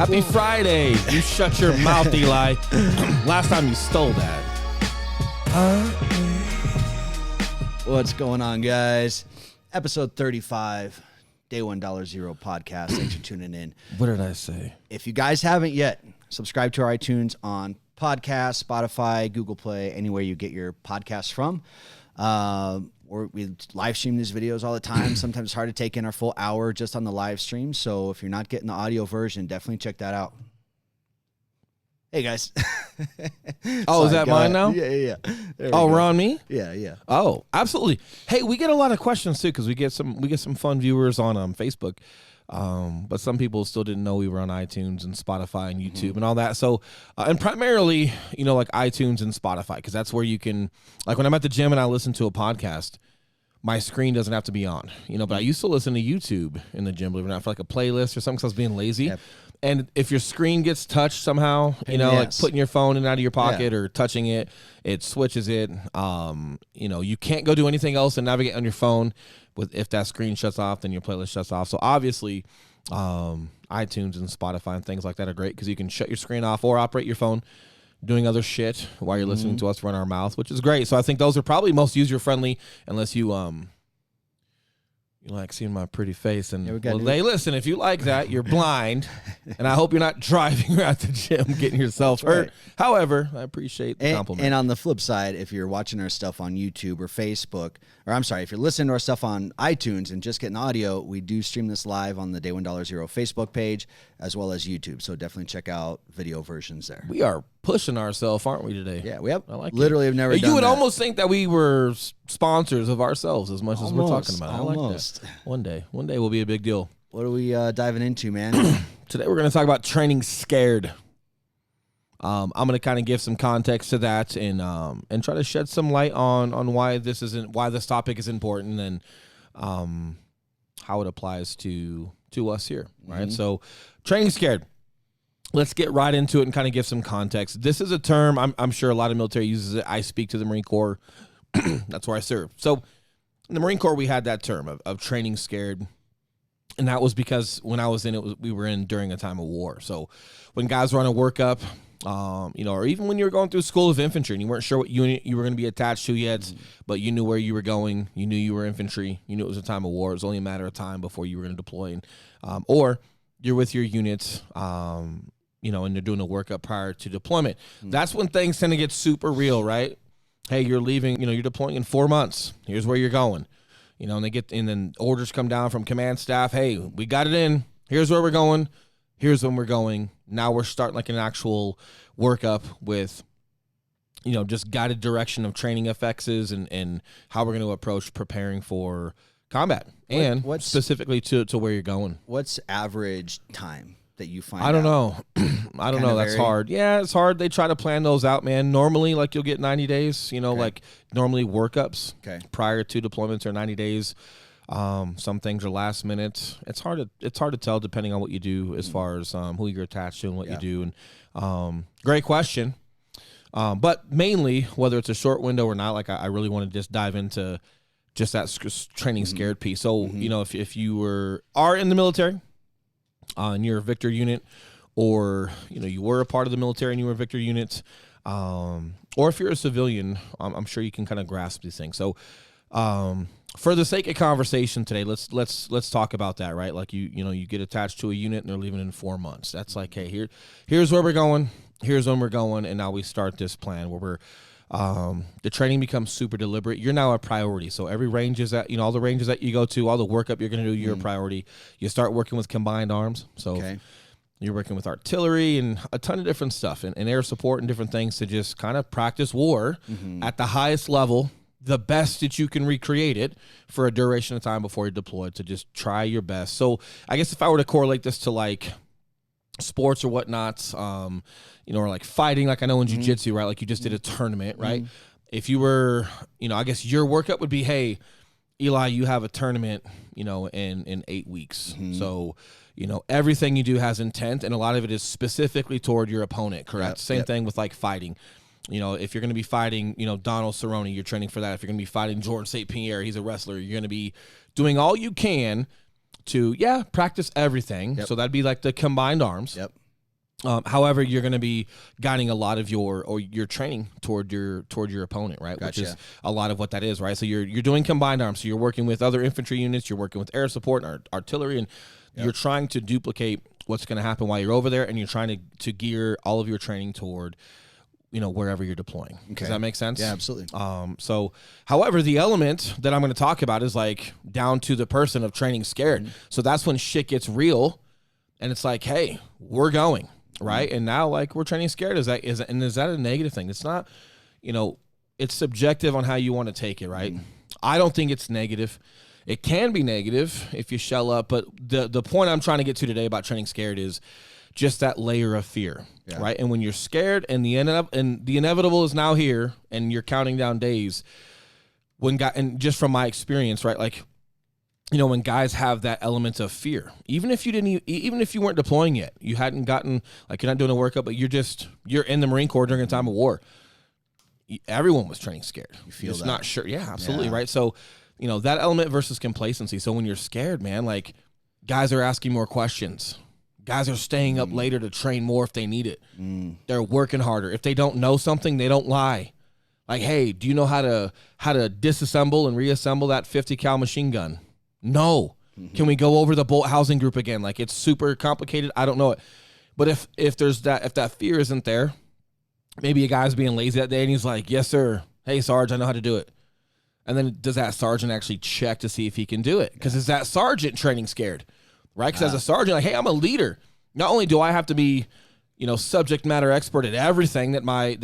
Happy Friday. You shut your mouth, Eli. Last time you stole that. What's going on, guys? Episode 35, Day $1.0 podcast. Thanks for tuning in. What did I say? If you guys haven't yet, subscribe to our iTunes on podcast, Spotify, Google Play, anywhere you get your podcasts from. We live stream these videos all the time. Sometimes it's hard to take in our full hour just on the live stream. So if you're not getting the audio version, definitely check that out. Hey, guys. Oh, is that mine now? Yeah. Oh, we're on me? Yeah. Oh, absolutely. Hey, we get a lot of questions too because we get some fun viewers on Facebook. But some people still didn't know we were on iTunes and Spotify and YouTube and all that. So, and primarily, like iTunes and Spotify, because that's where you can, like when I'm at the gym and I listen to a podcast, my screen doesn't have to be on, but I used to listen to YouTube in the gym, believe it or not, for like a playlist or something because I was being lazy. Yep. And if your screen gets touched somehow, like putting your phone in and out of your pocket or touching it, it switches it. You can't go do anything else and navigate on your phone. If that screen shuts off, then your playlist shuts off. So obviously, iTunes and Spotify and things like that are great because you can shut your screen off or operate your phone doing other shit while you're listening to us run our mouth, which is great. So I think those are probably most user-friendly unless you like seeing my pretty face. And hey, listen, if you like that, you're blind. And I hope you're not driving around the gym getting yourself hurt. Right. However, I appreciate the compliment. And on the flip side, if you're watching our stuff on YouTube or Facebook, if you're listening to our stuff on iTunes and just getting audio, we do stream this live on the Day $1.0 Facebook page as well as YouTube. So definitely check out video versions there. We are pushing ourselves, aren't we, today? Yeah, we have. I like literally have never done You would that. almost think that we were sponsors of ourselves as much as we're talking about. Almost. I like that. One day will be a big deal. What are we diving into, man? Today we're going to talk about training scared. I'm going to kind of give some context to that and try to shed some light on why this topic is important and how it applies to us here, right? So, training scared. Let's get right into it and kind of give some context. This is a term I'm sure a lot of military uses it. I speak to the Marine Corps. That's where I serve. So, in the Marine Corps, we had that term of training scared. And that was because when I was in it, we were in during a time of war. So when guys were on a workup, or even when you were going through School of Infantry and you weren't sure what unit you were going to be attached to yet, but you knew where you were going, you knew you were infantry, you knew it was a time of war. It was only a matter of time before you were going to deploy. Or you're with your units, and they're doing a workup prior to deployment. That's when things tend to get super real, right? Hey, you're leaving, you're deploying in 4 months. Here's where you're going. And then orders come down from command staff. Hey, we got it in. Here's where we're going. Here's when we're going. Now we're starting like an actual workup with, just guided direction of training FXs and how we're going to approach preparing for combat and specifically to where you're going. What's average time that you find? I don't know. I don't know. That's hard. Yeah, it's hard. They try to plan those out, man. Normally, like you'll get 90 days, like normally workups prior to deployments are 90 days. Some things are last minute. It's hard to tell depending on what you do as far as who you're attached to and what you do. And great question. But mainly, whether it's a short window or not, like I really want to just dive into just that training scared piece. So, if you are in the military, and you're a Victor unit, or you were a part of the military and you were a Victor unit, or if you're a civilian, I'm sure you can kind of grasp these things. So, for the sake of conversation today, let's talk about that, right? Like you get attached to a unit and they're leaving in 4 months. That's like, hey, here's where we're going, here's when we're going, and now we start this plan where we're the training becomes super deliberate. You're now a priority. So every range is that, all the ranges that you go to, all the workup you're going to do, you're a priority. You start working with combined arms. So you're working with artillery and a ton of different stuff and air support and different things to just kind of practice war at the highest level, the best that you can recreate it for a duration of time before you're deployed, to just try your best. So I guess if I were to correlate this to like sports or whatnot, or like fighting, like I know in jiu-jitsu, right? Like you just did a tournament, right? If you were, I guess your workup would be, hey, Eli, you have a tournament, in 8 weeks. So, everything you do has intent, and a lot of it is specifically toward your opponent, correct? Same thing with like fighting. If you're going to be fighting, Donald Cerrone, you're training for that. If you're going to be fighting George St. Pierre, he's a wrestler, you're going to be doing all you can to, practice everything. So that'd be like the combined arms. However, you're going to be guiding a lot of your training toward your opponent, right? Gotcha. Which is a lot of what that is, right? So you're doing combined arms. So you're working with other infantry units. You're working with air support and artillery, and you're trying to duplicate what's going to happen while you're over there, and you're trying to gear all of your training toward, wherever you're deploying. Okay. Does that make sense? Yeah, absolutely. So, however, the element that I'm going to talk about is like down to the person of training scared. Mm-hmm. So that's when shit gets real, and it's like, hey, we're going. Right. And now, like, we're training scared. Is that a negative thing? It's not, it's subjective on how you want to take it. Right. I don't think it's negative. It can be negative if you shell up. But the point I'm trying to get to today about training scared is just that layer of fear. Yeah. Right. And when you're scared and the inevitable is now here and you're counting down days and just from my experience, right, like, when guys have that element of fear, even if you weren't deploying yet, you hadn't gotten, like, you're not doing a workup, but you're in the Marine Corps during a time of war. Everyone was training scared. You feel just that. Not sure. Yeah, absolutely. Yeah. Right. So, that element versus complacency. So when you're scared, man, like, guys are asking more questions. Guys are staying up later to train more if they need it. They're working harder. If they don't know something, they don't lie. Like, hey, do you know how to disassemble and reassemble that 50 cal machine gun? No. Mm-hmm. Can we go over the bolt housing group again? Like, it's super complicated. I don't know it. But if that fear isn't there, maybe a guy's being lazy that day and he's like, yes, sir. Hey, Sarge, I know how to do it. And then does that sergeant actually check to see if he can do it? Because is that sergeant training scared? Right? Because as a sergeant, like, hey, I'm a leader. Not only do I have to be, subject matter expert at everything that my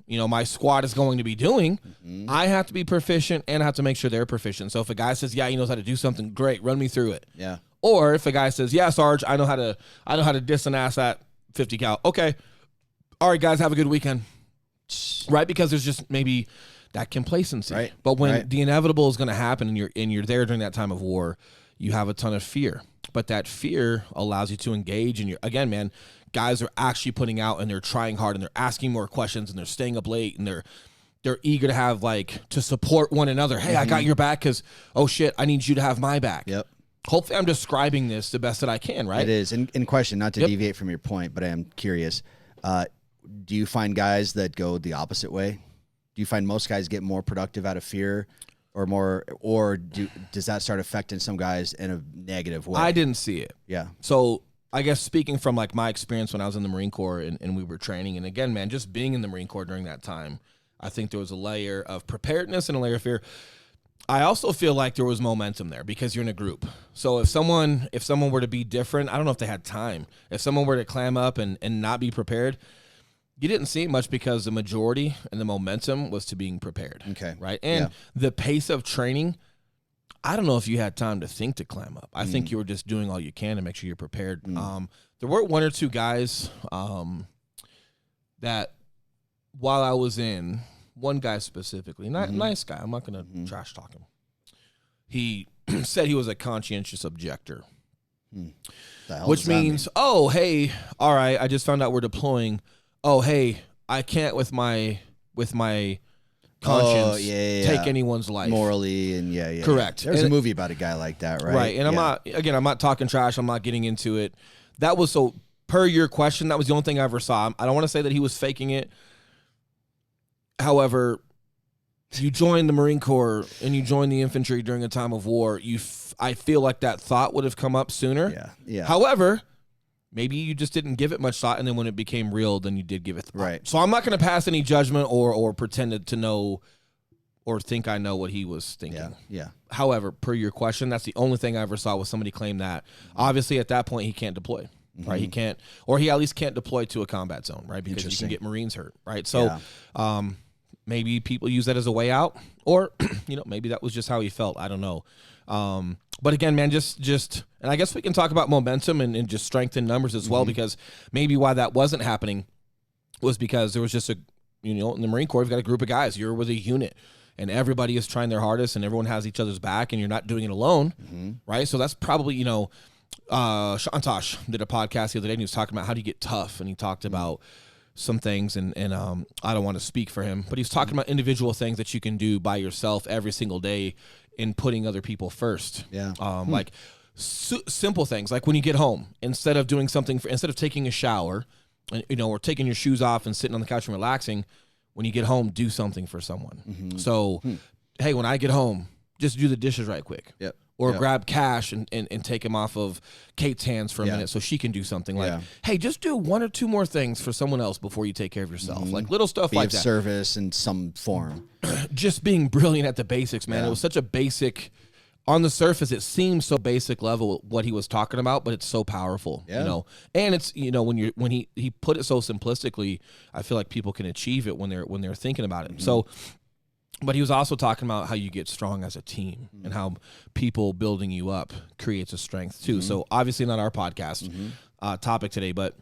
my squad is going to be doing, I have to be proficient and I have to make sure they're proficient. So if a guy says, yeah, he knows how to do something, great, run me through it. Yeah. Or if a guy says, yeah, Sarge, I know how to diss and ass that 50 cal. Okay. All right, guys, have a good weekend. Right? Because there's just maybe that complacency. Right. But when the inevitable is going to happen and you're there during that time of war, you have a ton of fear. But that fear allows you to engage, and again, man, guys are actually putting out and they're trying hard and they're asking more questions and they're staying up late and they're eager to have, like, to support one another. Hey, I got your back because, oh shit, I need you to have my back. Yep. Hopefully I'm describing this the best that I can, right? It is. In question, not to deviate from your point, but I am curious. Do you find guys that go the opposite way? Do you find most guys get more productive out of fear does that start affecting some guys in a negative way? I didn't see it. Yeah. So I guess speaking from, like, my experience when I was in the Marine Corps and we were training, and again, man, just being in the Marine Corps during that time, I think there was a layer of preparedness and a layer of fear. I also feel like there was momentum there because you're in a group. So if someone were to be different, I don't know if they had time. If someone were to clam up and not be prepared, you didn't see it much because the majority and the momentum was to being prepared. Okay. Right. And the pace of training, I don't know if you had time to think to clam up. I think you were just doing all you can to make sure you're prepared. There were one or two guys that while I was in, one guy specifically, nice guy, I'm not going to trash talk him. He said he was a conscientious objector, which means, oh, hey, all right, I just found out we're deploying. Oh, hey, I can't with my conscience take anyone's life morally, and correct. There's a movie about a guy like that, right? Right, and I'm not talking trash. I'm not getting into it. That was so per your question. That was the only thing I ever saw. I don't want to say that he was faking it. However, you join the Marine Corps and you join the infantry during a time of war. I feel like that thought would have come up sooner. Yeah. However, maybe you just didn't give it much thought, and then when it became real, then you did give it thought. Right. So I'm not going to pass any judgment or pretend to know or think I know what he was thinking. Yeah. However, per your question, that's the only thing I ever saw was somebody claim that. Obviously, at that point, he can't deploy. Right, he can't, or he at least can't deploy to a combat zone, right? Because you can get Marines hurt, right? So, maybe people use that as a way out, or maybe that was just how he felt. I don't know. But again, man, just, and I guess we can talk about momentum and just strength in numbers as well, because maybe why that wasn't happening was because there was just in the Marine Corps, you've got a group of guys. You're with a unit, and everybody is trying their hardest, and everyone has each other's back, and you're not doing it alone, right? So that's probably Shantosh did a podcast the other day and he was talking about how do you get tough, and he talked about some things and I don't want to speak for him, but he's talking about individual things that you can do by yourself every single day in putting other people first. Like simple things like when you get home, instead of taking a shower, or taking your shoes off and sitting on the couch and relaxing. When you get home, do something for someone. So, hey, when I get home, just do the dishes right quick. Yep. Or grab Cash and take him off of Kate's hands for a minute so she can do something. Like, hey, just do 1 or 2 more things for someone else before you take care of yourself. Like little stuff Be like of that. service in some form. Just being brilliant at the basics, man. It was such a basic, on the surface, it seems so basic level what he was talking about, but it's so powerful, And it's, when he put it so simplistically, I feel like people can achieve it when they're thinking about it. So, but he was also talking about how you get strong as a team and how people building you up creates a strength too. So obviously not our podcast topic today, but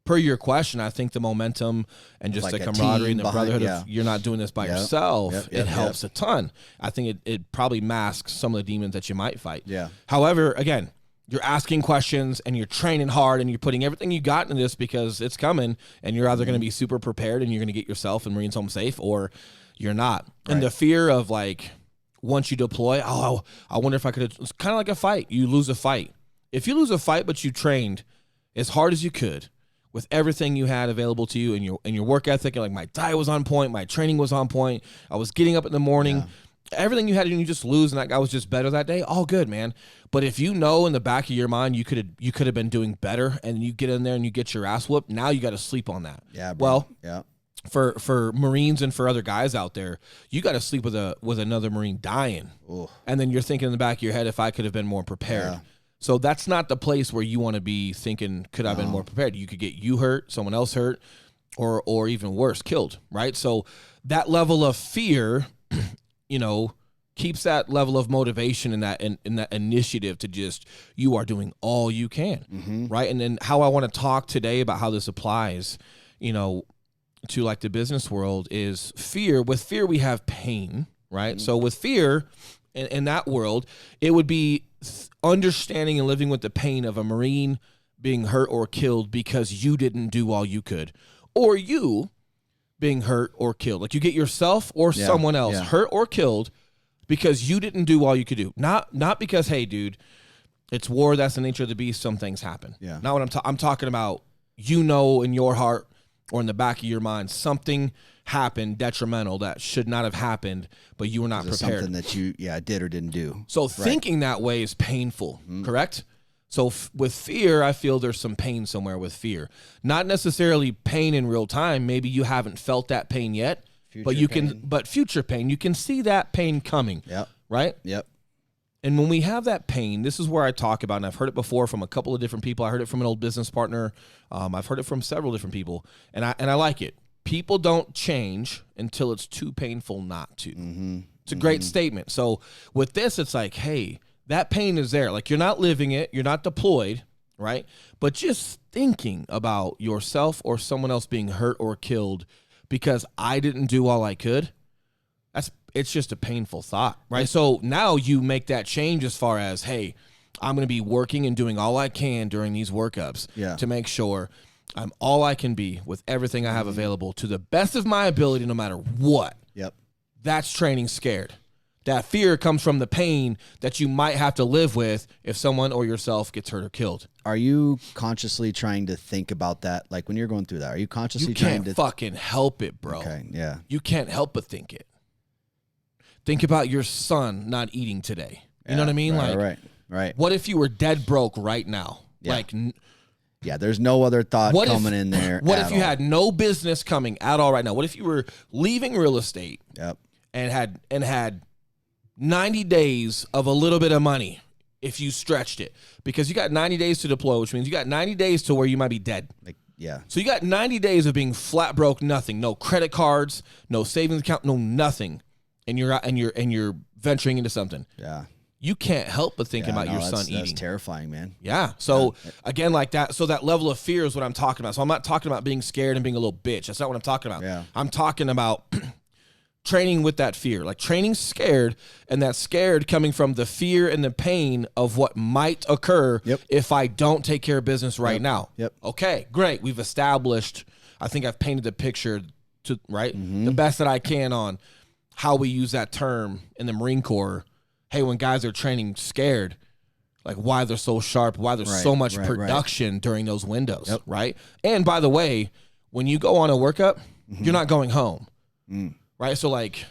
per your question, I think the momentum and just the camaraderie and the brotherhood of you're not doing this by yourself, it helps a ton. I think it probably masks some of the demons that you might fight. Yeah. However, again, you're asking questions and you're training hard and you're putting everything you got into this because it's coming, and you're either going to be super prepared and you're going to get yourself and Marines home safe, or you're not. Right. And the fear of like, once you deploy, I wonder if I could, it's kind of like a fight. You lose a fight. If you lose a fight, but you trained as hard as you could with everything you had available to you and your work ethic, and like my diet was on point, my training was on point, I was getting up in the morning, everything you had, and you just lose, and that guy was just better that day, all good, man. But if you know in the back of your mind you could have been doing better, and you get in there and you get your ass whooped, now you got to sleep on that. Yeah, bro. Well, yeah. For Marines and for other guys out there, you got to sleep with another Marine dying. Ooh. And then you're thinking in the back of your head, if I could have been more prepared. Yeah. So that's not the place where you want to be thinking, could I have been more prepared? You could get you hurt, someone else hurt, or even worse, killed, right? So that level of fear, keeps that level of motivation and that initiative to just, you are doing all you can, right? And then how I want to talk today about how this applies, to like the business world is fear. With fear, we have pain, right? So with fear in that world, it would be understanding and living with the pain of a Marine being hurt or killed because you didn't do all you could, or you being hurt or killed. Like you get yourself or someone else hurt or killed because you didn't do all you could do. Not because, hey, dude, it's war. That's the nature of the beast. Some things happen. Yeah. Not what I'm talking about. In your heart, or in the back of your mind, something happened detrimental that should not have happened, but you were not prepared. Something that you did or didn't do. So thinking that way is painful, correct? So with fear, I feel there's some pain somewhere with fear. Not necessarily pain in real time. Maybe you haven't felt that pain yet, but future pain. You can see that pain coming. Yep. Right? Yep. And when we have that pain, this is where I talk about, and I've heard it before from a couple of different people. I heard it from an old business partner. I've heard it from several different people, and I like it. People don't change until it's too painful not to. It's a great statement. So with this, it's like, hey, that pain is there. Like you're not living it. You're not deployed, right? But just thinking about yourself or someone else being hurt or killed because I didn't do all I could, it's just a painful thought, right? So now you make that change as far as, hey, I'm going to be working and doing all I can during these workups to make sure I'm all I can be with everything I have available to the best of my ability, no matter what. Yep. That's training scared. That fear comes from the pain that you might have to live with if someone or yourself gets hurt or killed. Are you consciously trying to think about that? Like when you're going through that, are you consciously trying to... You can't fucking help it, bro. Okay, yeah. You can't help but think it. Think about your son not eating today. You know what I mean? Right. What if you were dead broke right now? Yeah. There's no other thought coming in there. What if you had no business coming at all right now? What if you were leaving real estate and had 90 days of a little bit of money if you stretched it? Because you got 90 days to deploy, which means you got 90 days to where you might be dead. So you got 90 days of being flat broke, nothing, no credit cards, no savings account, no nothing. And you're venturing into something. Yeah. You can't help but thinking about your son eating. That's terrifying, man. Yeah. So again, like that. So that level of fear is what I'm talking about. So I'm not talking about being scared and being a little bitch. That's not what I'm talking about. Yeah. I'm talking about training with that fear, like training scared, and that scared coming from the fear and the pain of what might occur if I don't take care of business right now. Yep. Okay, great. We've established, I think I've painted the picture to the best that I can on how we use that term in the Marine Corps. Hey, when guys are training scared, like why they're so sharp, why there's so much production during those windows, right? And by the way, when you go on a workup, you're not going home, right? So like,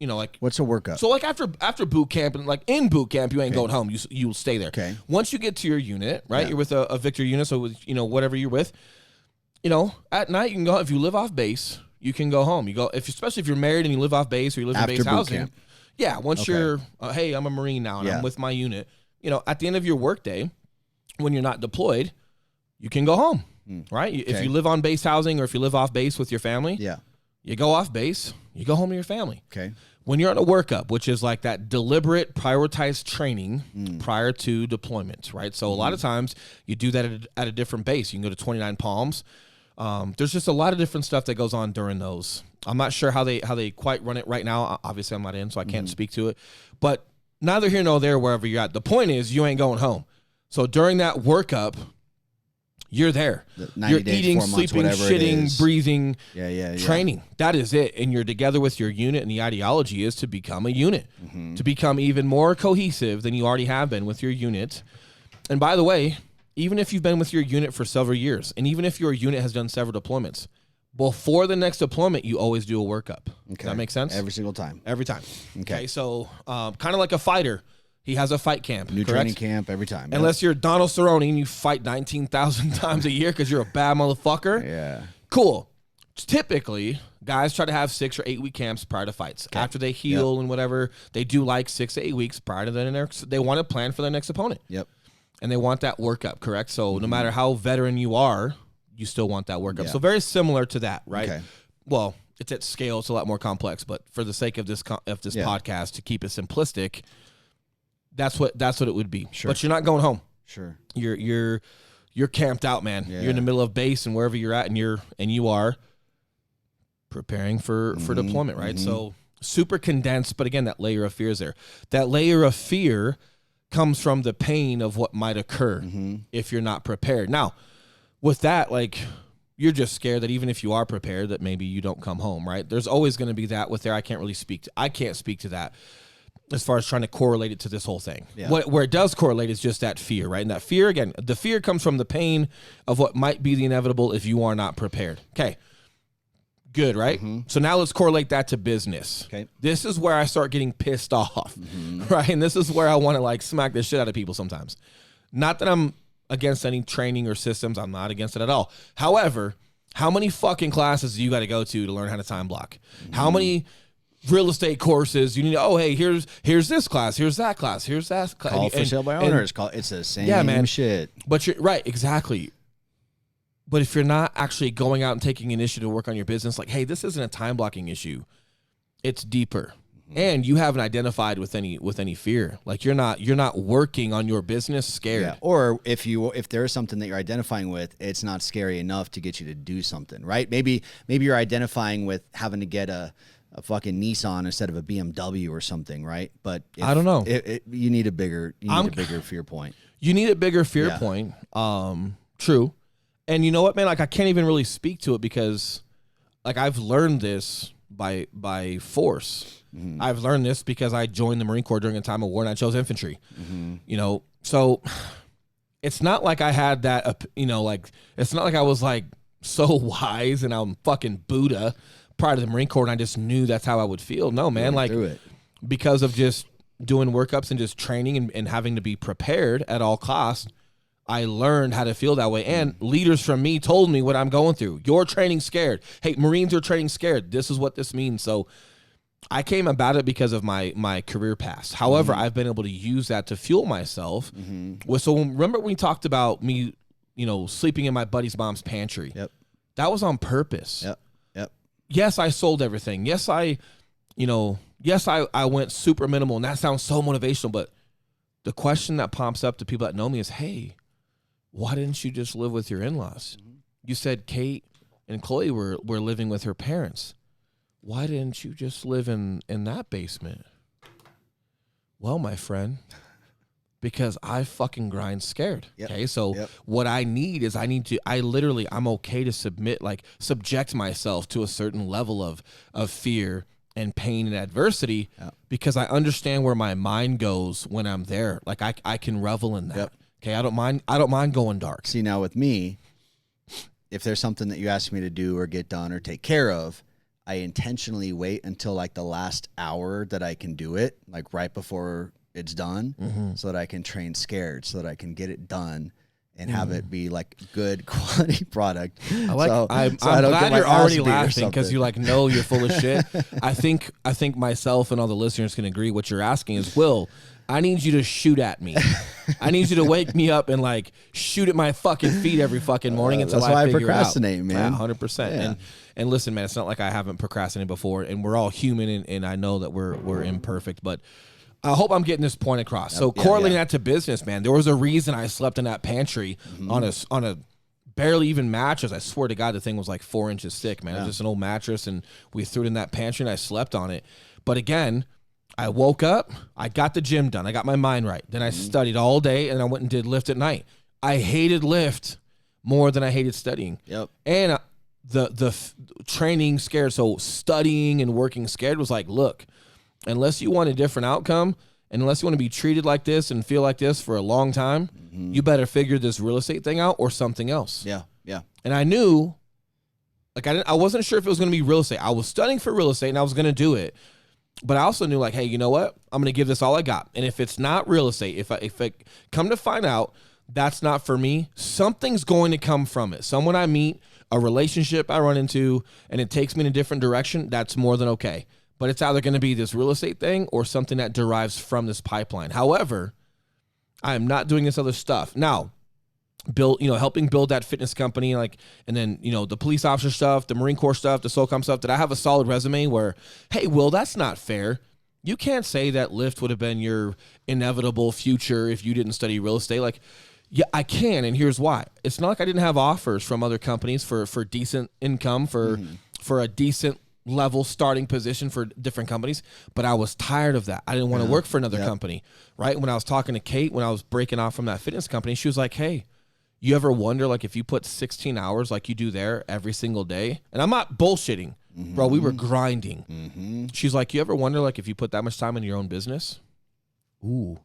you know, like what's a workup? So like after boot camp and like in boot camp, you ain't going home. You'll stay there. Okay. Once you get to your unit, right? You're with a Victor unit, so with, you know, whatever you're with, you know, at night you can go. If you live off base, you can go home. You go especially if you're married and you live off base or you live in base housing. Camp. Yeah. Once you're, hey, I'm a Marine now and I'm with my unit. You know, at the end of your workday, when you're not deployed, you can go home, right? If you live on base housing or if you live off base with your family, you go off base, you go home to your family. Okay. When you're on a workup, which is like that deliberate, prioritized training prior to deployment, right? So a lot of times you do that at a different base. You can go to 29 Palms. There's just a lot of different stuff that goes on during those. I'm not sure how they quite run it right now. Obviously, I'm not in, so I can't speak to it. But neither here nor there, wherever you're at. The point is, you ain't going home. So during that workup, you're there. You're days, eating, 4 months, sleeping, shitting, breathing, training. That is it. And you're together with your unit, and the ideology is to become a unit, to become even more cohesive than you already have been with your unit. And by the way, even if you've been with your unit for several years, and even if your unit has done several deployments, before the next deployment, you always do a workup. Okay. Does that make sense? Every single time. Every time. Okay. So kind of like a fighter. He has a fight camp. New training camp every time. Unless you're Donald Cerrone and you fight 19,000 times a year because you're a bad motherfucker. Yeah. Cool. Typically, guys try to have 6 or 8 week camps prior to fights. Okay. After they heal and whatever, they do like 6 to 8 weeks prior to their next. They want to plan for their next opponent. Yep. And they want that workup, correct? So no matter how veteran you are, you still want that workup. So very similar to that, right? Okay. Well, it's at scale. It's a lot more complex. But for the sake of this podcast, to keep it simplistic, that's what it would be. Sure. But you're not going home. Sure. You're camped out, man. Yeah. You're in the middle of base and wherever you're at, and you are preparing for deployment, right? So super condensed, but again, that layer of fear is there. That layer of fear comes from the pain of what might occur if you're not prepared. Now, with that, like, you're just scared that even if you are prepared, that maybe you don't come home, right? There's always going to be that with there. I can't speak to that as far as trying to correlate it to this whole thing. Yeah. Where it does correlate is just that fear, right? And that fear, again, the fear comes from the pain of what might be the inevitable if you are not prepared. Okay. Good, right? So now let's correlate that to business. Okay. This is where I start getting pissed off, right? And this is where I want to like smack the shit out of people sometimes. Not that I'm against any training or systems. I'm not against it at all. However, how many fucking classes do you got to go to learn how to time block? How many real estate courses you need? Oh, hey, here's this class, here's that class, here's that class. Call for sale by owners. It's the same shit. But you're right, exactly. But if you're not actually going out and taking initiative to work on your business, like, hey, this isn't a time blocking issue. It's deeper. And you haven't identified with any fear. Like you're not working on your business scared. Yeah. Or if there is something that you're identifying with, it's not scary enough to get you to do something, right? Maybe you're identifying with having to get a fucking Nissan instead of a BMW or something, right? But I don't know. You need a bigger fear point. You need a bigger fear point. True. And you know what, man? Like I can't even really speak to it because like I've learned this by force. I've learned this because I joined the Marine Corps during a time of war and I chose infantry. You know, so it's not like I had that, like it's not like I was like so wise and I'm fucking Buddha prior to the Marine Corps and I just knew that's how I would feel. No, man, like because of just doing workups and just training and having to be prepared at all costs, I learned how to feel that way. And leaders from me told me what I'm going through. You're training scared. Hey, Marines are training scared. This is what this means. So I came about it because of my career past. However, I've been able to use that to fuel myself. So remember when we talked about me, sleeping in my buddy's mom's pantry? Yep. That was on purpose. Yep. Yes, I sold everything. Yes, I went super minimal, and that sounds so motivational. But the question that pops up to people that know me is, hey, why didn't you just live with your in-laws? You said Kate and Chloe were living with her parents. Why didn't you just live in that basement? Well, my friend, because I fucking grind scared. Okay. So what I need is I'm okay to subject myself to a certain level of fear and pain and adversity because I understand where my mind goes when I'm there. Like I can revel in that. Yep. Okay. I don't mind going dark. See, now with me, if there's something that you ask me to do or get done or take care of, I intentionally wait until like the last hour that I can do it, like right before it's done, so that I can train scared, so that I can get it done and have it be like good quality product. I'm glad you're already laughing because you're like, no, you're full of shit. I think myself and all the listeners can agree. What you're asking is, Will, I need you to shoot at me. I need you to wake me up and like shoot at my fucking feet every fucking morning until that's why I procrastinate, man. 100%. Yeah. And listen, man, it's not like I haven't procrastinated before, and we're all human, and I know that we're imperfect, but I hope I'm getting this point across. So correlating that to business, man, there was a reason I slept in that pantry on a barely even mattress. I swear to God, the thing was like 4 inches thick, man. It was just an old mattress, and we threw it in that pantry, and I slept on it. But again, I woke up, I got the gym done, I got my mind right. Then I studied all day, and I went and did lift at night. I hated lift more than I hated studying. Yep. And the training scared, so studying and working scared was like, look, unless you want a different outcome, and unless you want to be treated like this and feel like this for a long time, you better figure this real estate thing out or something else. Yeah, yeah. And I knew, like, I wasn't sure if it was going to be real estate. I was studying for real estate, and I was going to do it. But I also knew, like, hey, you know what? I'm going to give this all I got. And if it's not real estate, if I come to find out that's not for me, something's going to come from it. Someone I meet, a relationship I run into, and it takes me in a different direction, that's more than okay. But it's either going to be this real estate thing or something that derives from this pipeline. However, I am not doing this other stuff. Now, helping build that fitness company, like, and then, the police officer stuff, the Marine Corps stuff, the SOCOM stuff, did I have a solid resume where, hey, Will, that's not fair. You can't say that Lyft would have been your inevitable future if you didn't study real estate. Like, yeah, I can, and here's why. It's not like I didn't have offers from other companies for decent income, for a decent level starting position for different companies, but I was tired of that. I didn't want to work for another company, right? When I was talking to Kate, when I was breaking off from that fitness company, she was like, hey, you ever wonder, like, if you put 16 hours like you do there every single day? And I'm not bullshitting, bro. We were grinding. She's like, you ever wonder, like, if you put that much time in your own business? Ooh.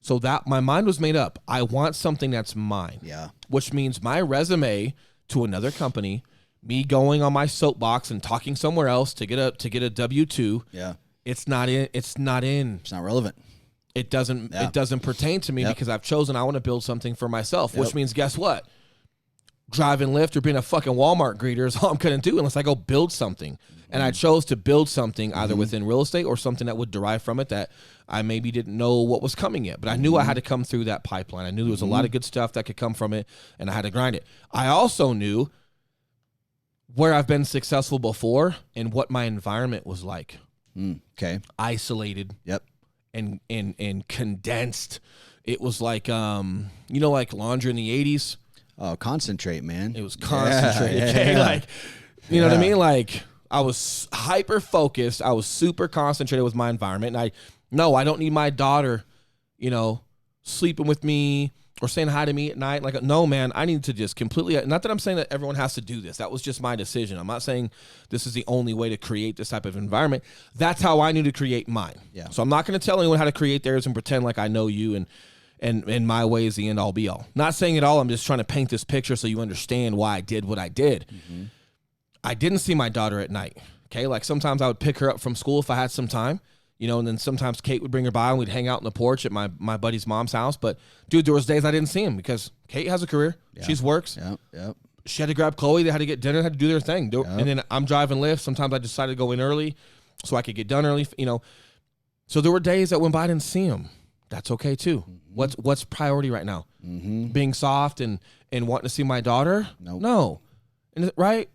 So that my mind was made up. I want something that's mine. Yeah. Which means my resume to another company, me going on my soapbox and talking somewhere else to get a W-2. Yeah. It's not in. It's not relevant. It doesn't pertain to me because I've chosen I want to build something for myself, which means, guess what? Driving Lyft or being a fucking Walmart greeter is all I'm going to do unless I go build something. And I chose to build something either within real estate or something that would derive from it that I maybe didn't know what was coming yet. But I knew I had to come through that pipeline. I knew there was a lot of good stuff that could come from it, and I had to grind it. I also knew where I've been successful before and what my environment was like. Okay. Isolated. Yep. And condensed. It was like, like laundry in the 80s. Oh, concentrate, man. It was concentrated. Okay. Like, you know what I mean? Like, I was hyper focused. I was super concentrated with my environment. And I don't need my daughter, sleeping with me or saying hi to me at night. Like, no, man, I need to just completely, not that I'm saying that everyone has to do this. That was just my decision. I'm not saying this is the only way to create this type of environment. That's how I knew to create mine. Yeah. So I'm not going to tell anyone how to create theirs and pretend like I know you and my way is the end all be all. Not saying it all. I'm just trying to paint this picture so you understand why I did what I did. I didn't see my daughter at night. Okay. Like sometimes I would pick her up from school if I had some time. And then sometimes Kate would bring her by and we'd hang out on the porch at my buddy's mom's house. But, dude, there was days I didn't see him because Kate has a career. Yeah. She works. Yep. She had to grab Chloe. They had to get dinner, had to do their thing. Yep. And then I'm driving Lyft. Sometimes I decided to go in early so I could get done early, So there were days that went by I didn't see him. That's okay, too. What's priority right now? Being soft and wanting to see my daughter? No. And right?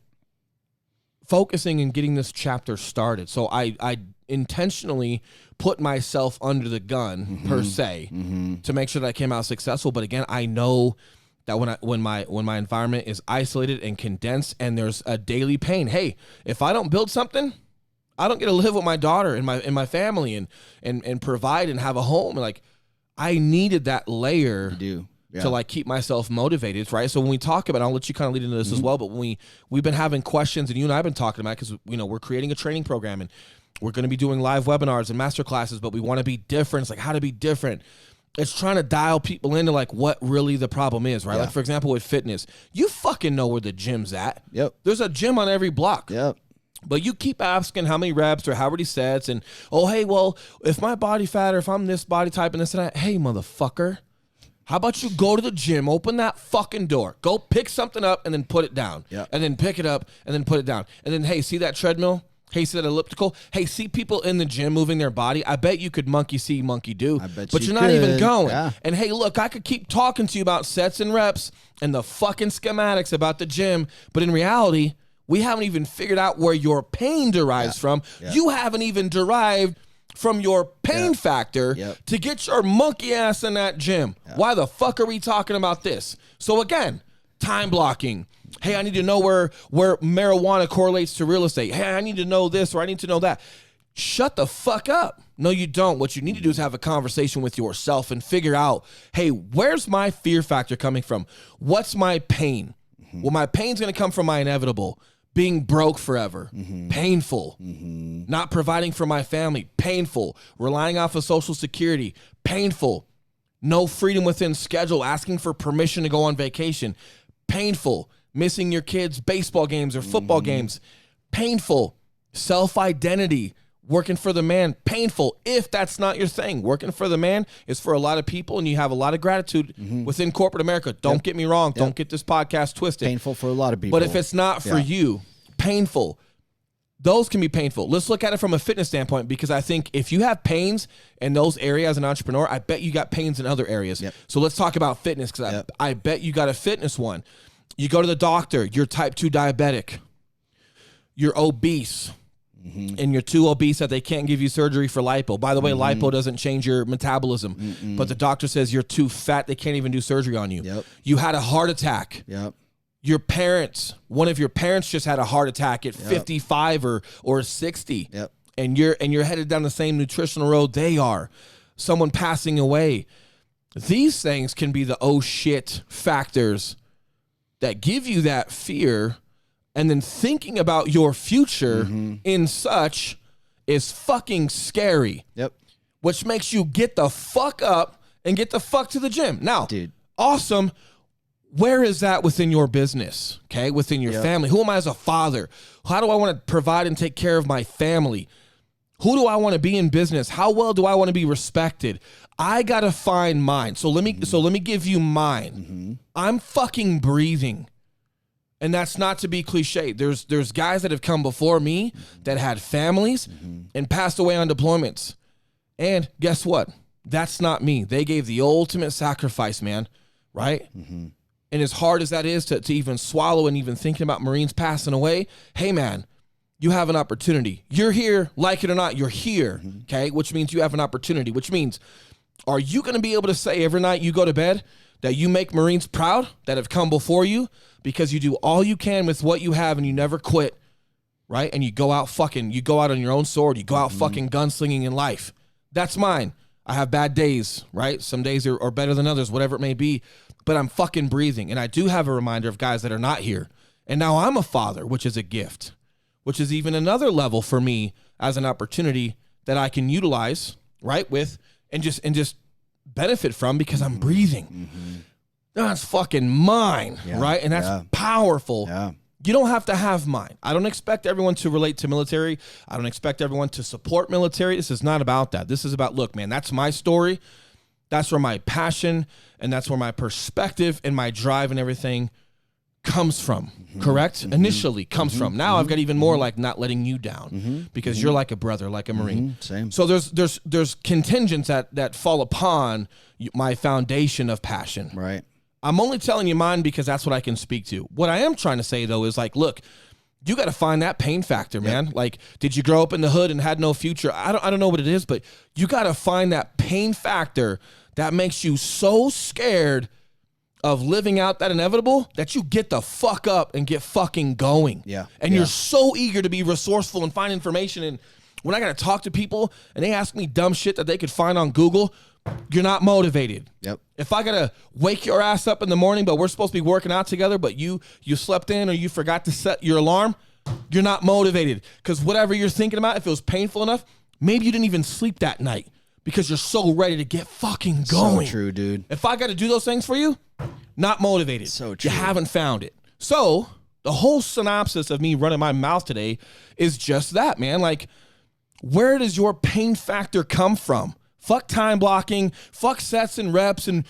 Focusing and getting this chapter started. So I intentionally put myself under the gun per se to make sure that I came out successful. But again, I know that when my environment is isolated and condensed and there's a daily pain, hey, if I don't build something, I don't get to live with my daughter and my family and provide and have a home. And like I needed that layer. You do. Yeah. To like keep myself motivated, right? So when we talk about, I'll let you kind of lead into this as well, but when we've been having questions, and you and I have been talking about it because we're creating a training program, and We're going to be doing live webinars and master classes, but we want to be different. It's like how to be different. It's trying to dial people into like what really the problem is, right? Like for example, with fitness, you fucking know where the gym's at. Yep. There's a gym on every block. Yep. But you keep asking how many reps or how many sets and, oh, hey, well, if my body fat or if I'm this body type and this and that, hey, motherfucker, how about you go to the gym, open that fucking door, go pick something up and then put it down. Yep. And then pick it up and then put it down. And then, hey, see that treadmill? Hey, see that elliptical? Hey, see people in the gym moving their body? I bet you could monkey see, monkey do. I bet but you you're not even could. going. Yeah. And hey, look, I could keep talking to you about sets and reps and the fucking schematics about the gym, but in reality, we haven't even figured out where your pain derives from. Yeah. You haven't even derived from your pain factor to get your monkey ass in that gym. Why the fuck are we talking about this? So again, time blocking. Hey, I need to know where marijuana correlates to real estate. Hey, I need to know this or I need to know that. Shut the fuck up. No, you don't. What you need to do is have a conversation with yourself and figure out, hey, where's my fear factor coming from? What's my pain? Well, my pain's going to come from my inevitable. Being broke forever, painful. Not providing for my family, painful. Relying off of Social Security, painful. No freedom within schedule, asking for permission to go on vacation, painful. Missing your kids' baseball games or football games, painful. Self-identity, working for the man, painful. If that's not your thing, working for the man is for a lot of people and you have a lot of gratitude within corporate America. Don't get me wrong. Don't get this podcast twisted. Painful for a lot of people. But if it's not for you, painful. Those can be painful. Let's look at it from a fitness standpoint because I think if you have pains in those areas as an entrepreneur, I bet you got pains in other areas. So let's talk about fitness because I bet you got a fitness one. You go to the doctor, you're type 2 diabetic, you're obese, and you're too obese that they can't give you surgery for lipo. By the way, lipo doesn't change your metabolism, but the doctor says you're too fat, they can't even do surgery on you. You had a heart attack. Your parents, one of your parents just had a heart attack at 55 or 60. And you're headed down the same nutritional road they are. Someone passing away. These things can be the oh shit factors that give you that fear, and then thinking about your future in such is fucking scary. Which makes you get the fuck up and get the fuck to the gym. Now, awesome. Where is that within your business? Okay, within your family. Who am I as a father? How do I want to provide and take care of my family? Who do I want to be in business? How well do I want to be respected? I gotta find mine. So let me give you mine. I'm fucking breathing. And that's not to be cliche. There's guys that have come before me that had families and passed away on deployments. And guess what? That's not me. They gave the ultimate sacrifice, man. Right? And as hard as that is to even swallow and even thinking about Marines passing away, hey man, you have an opportunity. You're here, like it or not, you're here, okay? Which means you have an opportunity, which means, are you going to be able to say every night you go to bed that you make Marines proud that have come before you because you do all you can with what you have and you never quit, right? And you go out on your own sword, you go out fucking gunslinging in life. That's mine. I have bad days, right? Some days are better than others, whatever it may be, but I'm fucking breathing. And I do have a reminder of guys that are not here. And now I'm a father, which is a gift, which is even another level for me as an opportunity that I can utilize, right, with and just benefit from because I'm breathing. That's fucking mine, right? And that's powerful. You don't have to have mine. I don't expect everyone to relate to military. I don't expect everyone to support military. This is not about that. This is about, look, man, that's my story. That's where my passion and that's where my perspective and my drive and everything comes from, correct? Initially comes from. Now I've got even more like not letting you down because you're like a brother, like a Marine. Same. So there's contingents that fall upon my foundation of passion. Right. I'm only telling you mine because that's what I can speak to. What I am trying to say though is like, look, you got to find that pain factor, man. Like, did you grow up in the hood and had no future? I don't know what it is, but you got to find that pain factor that makes you so scared of living out that inevitable that you get the fuck up and get fucking going. And you're so eager to be resourceful and find information. And when I got to talk to people and they ask me dumb shit that they could find on Google, you're not motivated. If I got to wake your ass up in the morning, but we're supposed to be working out together, but you slept in or you forgot to set your alarm, You're not motivated because whatever you're thinking about, if it was painful enough, maybe you didn't even sleep that night because you're so ready to get fucking going. So true, dude. If I got to do those things for you, not motivated. So true. You haven't found it. So the whole synopsis of me running my mouth today is just that, man. Like, where does your pain factor come from? Fuck time blocking. Fuck sets and reps and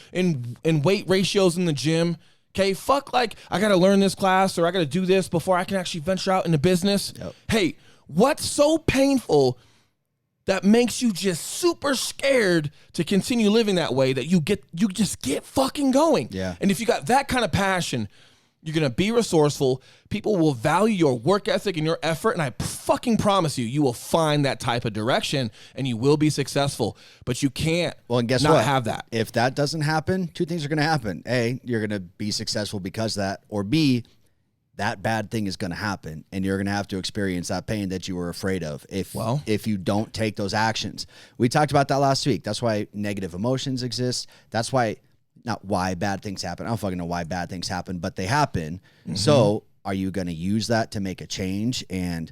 weight ratios in the gym. Okay, fuck like I got to learn this class or I got to do this before I can actually venture out into business. Yep. Hey, what's so painful that makes you just super scared to continue living that way that you just get fucking going? Yeah. And if you got that kind of passion, you're going to be resourceful. People will value your work ethic and your effort. And I fucking promise you, you will find that type of direction and you will be successful. But you can't not have that. If that doesn't happen, two things are going to happen. A, you're going to be successful because of that. Or B, that bad thing is going to happen and you're going to have to experience that pain that you were afraid of if you don't take those actions. We talked about that last week. That's why negative emotions exist. That's why... Not why bad things happen. I don't fucking know why bad things happen, but they happen. Mm-hmm. So are you going to use that to make a change and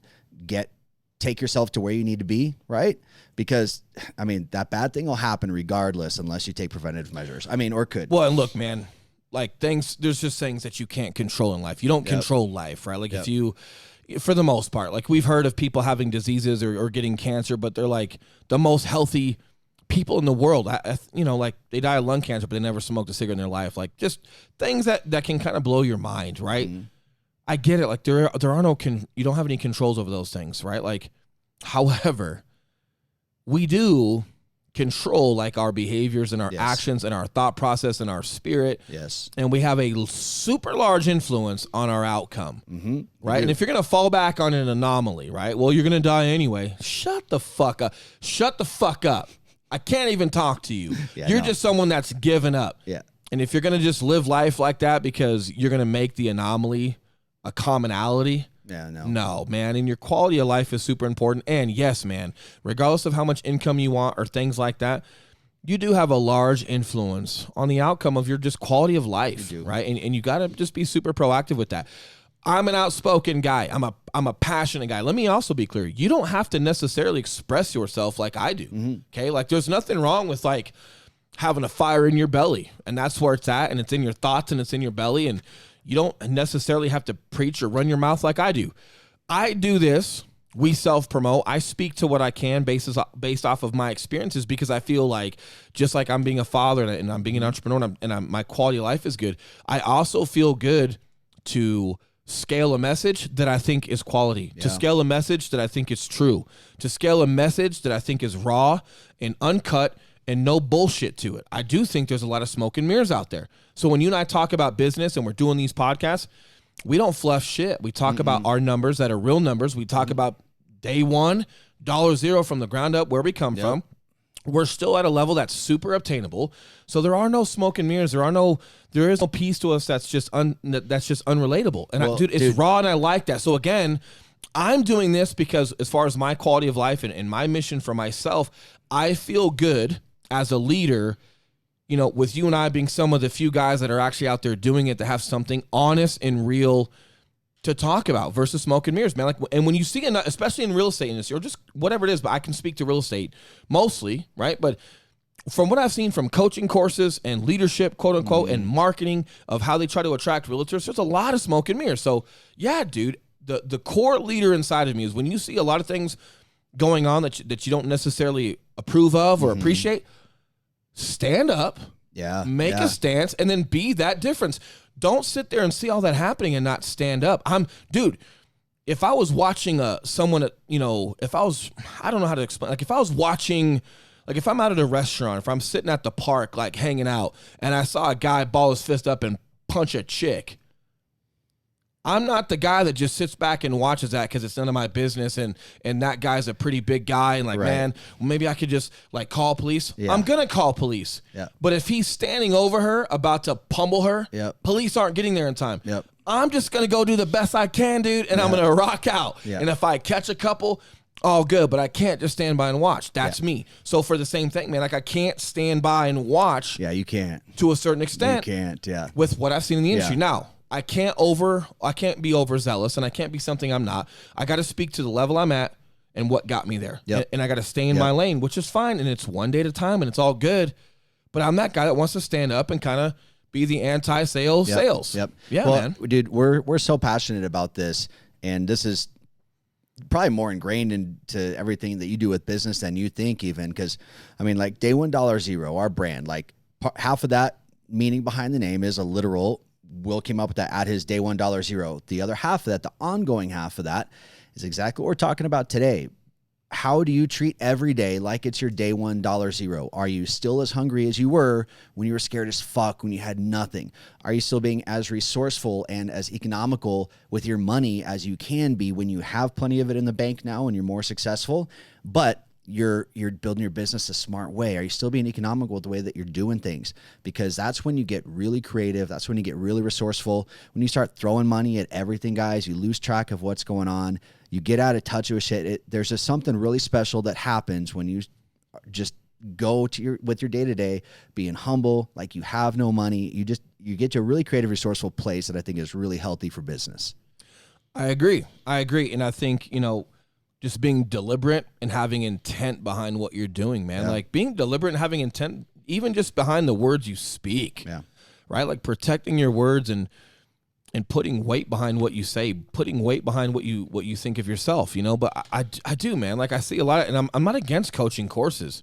take yourself to where you need to be, right? Because, I mean, that bad thing will happen regardless unless you take preventative measures. I mean, or could. Well, and look, man, like there's just things that you can't control in life. You don't control life, right? Like if you, for the most part, like we've heard of people having diseases or getting cancer, but they're like the most healthy people in the world, like they die of lung cancer, but they never smoked a cigarette in their life. Like just things that can kind of blow your mind, right? Mm-hmm. I get it. Like there are no, you don't have any controls over those things, right? Like, however, we do control like our behaviors and our actions and our thought process and our spirit. Yes. And we have a super large influence on our outcome, right? And if you're going to fall back on an anomaly, right? Well, you're going to die anyway. Shut the fuck up. Shut the fuck up. I can't even talk to you. You're just someone that's given up. Yeah. And if you're going to just live life like that because you're going to make the anomaly a commonality. No, man. And your quality of life is super important. And yes, man, regardless of how much income you want or things like that, you do have a large influence on the outcome of your just quality of life, right? And you got to just be super proactive with that. I'm an outspoken guy. I'm a passionate guy. Let me also be clear. You don't have to necessarily express yourself like I do. Okay? Like there's nothing wrong with like having a fire in your belly and that's where it's at and it's in your thoughts and it's in your belly and you don't necessarily have to preach or run your mouth like I do. I do this. We self-promote. I speak to what I can based off of my experiences because I feel like just like I'm being a father and I'm being an entrepreneur and my quality of life is good, I also feel good to scale a message that I think is quality, to scale a message that I think is true, to scale a message that I think is raw and uncut and no bullshit to it. I do think there's a lot of smoke and mirrors out there. So when you and I talk about business and we're doing these podcasts, we don't fluff shit. We talk about our numbers that are real numbers. We talk about day one, $0 from the ground up, where we come from. We're still at a level that's super obtainable. So there are no smoke and mirrors. There is no piece to us that's just unrelatable. And it's raw and I like that. So again, I'm doing this because as far as my quality of life and my mission for myself, I feel good as a leader, with you and I being some of the few guys that are actually out there doing it, to have something honest and real to talk about versus smoke and mirrors, man. Like, and when you see it, especially in real estate industry or just whatever it is, but I can speak to real estate mostly, right? But from what I've seen from coaching courses and leadership, quote unquote, and marketing of how they try to attract realtors, there's a lot of smoke and mirrors. So yeah, dude, the core leader inside of me is when you see a lot of things going on that you don't necessarily approve of or appreciate, stand up, make a stance, and then be that difference. Don't sit there and see all that happening and not stand up. If I was watching someone, I don't know how to explain. Like if I was watching, like if I'm out at a restaurant, if I'm sitting at the park, like hanging out, and I saw a guy ball his fist up and punch a chick, I'm not the guy that just sits back and watches that because it's none of my business and that guy's a pretty big guy and man, maybe I could just like call police. I'm going to call police. But if he's standing over her about to pummel her, police aren't getting there in time. I'm just going to go do the best I can, dude, and I'm going to rock out. And if I catch a couple, all good, but I can't just stand by and watch. That's me. So for the same thing, man, like I can't stand by and watch. You can't. To a certain extent. You can't, with what I've seen in the industry. Now, I can't be overzealous, and I can't be something I'm not. I got to speak to the level I'm at and what got me there. Yep. And I got to stay in my lane, which is fine. And it's one day at a time, and it's all good. But I'm that guy that wants to stand up and kind of be the anti-sales sales. Yep. Yeah, well, man. Dude, we're so passionate about this, and this is probably more ingrained into everything that you do with business than you think even. Because, I mean, like Day One $0, our brand, like half of that meaning behind the name is a literal, Will came up with that at his Day One $0. The other half of that, the ongoing half of that, is exactly what we're talking about today. How do you treat every day like it's your Day One $0? Are you still as hungry as you were when you were scared as fuck, when you had nothing? Are you still being as resourceful and as economical with your money as you can be when you have plenty of it in the bank now and you're more successful, but you're building your business a smart way? Are you still being economical with the way that you're doing things? Because that's when you get really creative. That's when you get really resourceful. When you start throwing money at everything, guys, you lose track of what's going on. You get out of touch with shit. There's just something really special that happens when you just go to with your day-to-day, being humble, like you have no money. You get to a really creative, resourceful place that I think is really healthy for business. I agree. And I think, just being deliberate and having intent behind what you're doing, man. Like being deliberate and having intent, even just behind the words you speak. Yeah. Right? Like protecting your words and putting weight behind what you say, putting weight behind what you think of yourself, But I do, man. Like I see a lot of, and I'm not against coaching courses.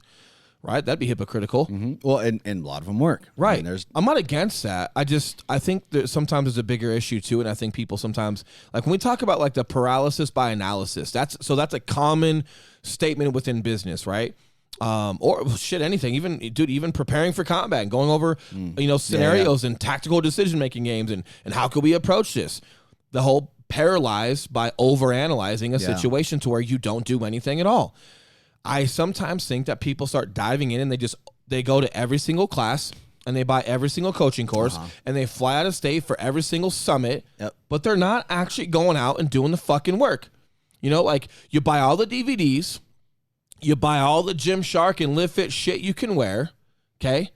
Right? That'd be hypocritical. Mm-hmm. Well, and a lot of them work. Right. I mean, I'm not against that. I think that sometimes there's a bigger issue too. And I think people sometimes, like when we talk about like the paralysis by analysis, that's a common statement within business, right? Or shit, anything, even preparing for combat and going over, scenarios and tactical decision-making games and how could we approach this? The whole paralyzed by overanalyzing a situation to where you don't do anything at all. I sometimes think that people start diving in and they go to every single class and they buy every single coaching course and they fly out of state for every single summit, but they're not actually going out and doing the fucking work. Like you buy all the DVDs, you buy all the Gymshark and Live Fit shit you can wear, okay?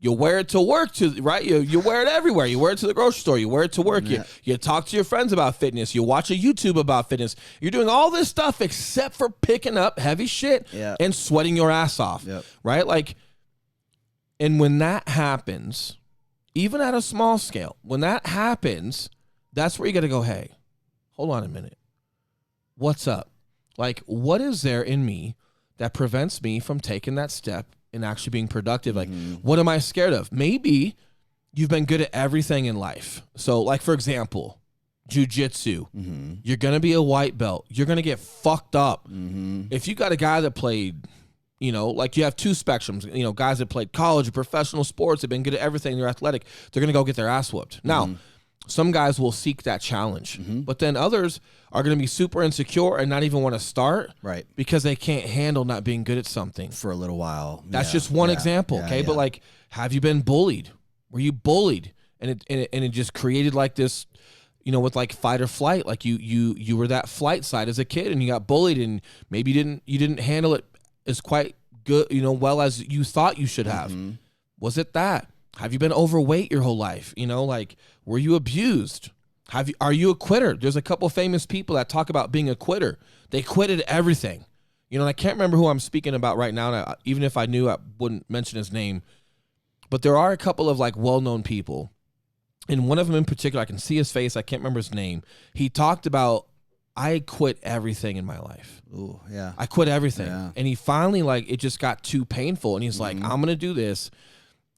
You wear it to work, right? You wear it everywhere. You wear it to the grocery store. You wear it to work. You talk to your friends about fitness. You watch a YouTube about fitness. You're doing all this stuff except for picking up heavy shit and sweating your ass off, right? Like, and when that happens, even at a small scale, when that happens, that's where you got to go, hey, hold on a minute. What's up? Like, what is there in me that prevents me from taking that step and actually being productive? Like, what am I scared of? Maybe you've been good at everything in life. So, like, for example, jiu-jitsu. You're going to be a white belt. You're going to get fucked up. If you got a guy that played, like you have two spectrums, guys that played college or professional sports, have been good at everything, they're athletic, they're going to go get their ass whooped. Now, some guys will seek that challenge, but then others are going to be super insecure and not even want to start, right? Because they can't handle not being good at something for a little while. That's just one example, okay? But like, have you been bullied? Were you bullied, and it just created like this, with like fight or flight? Like you were that flight side as a kid, and you got bullied, and maybe you didn't handle it as quite good, well as you thought you should have. Was it that? Have you been overweight your whole life? Like, were you abused? Are you a quitter? There's a couple famous people that talk about being a quitter. They quitted everything. And I can't remember who I'm speaking about right now. And even if I knew, I wouldn't mention his name. But there are a couple of like well-known people. And one of them in particular, I can see his face. I can't remember his name. He talked about, I quit everything in my life. Ooh, yeah. I quit everything. Yeah. And he finally, like, it just got too painful. And he's like, I'm going to do this.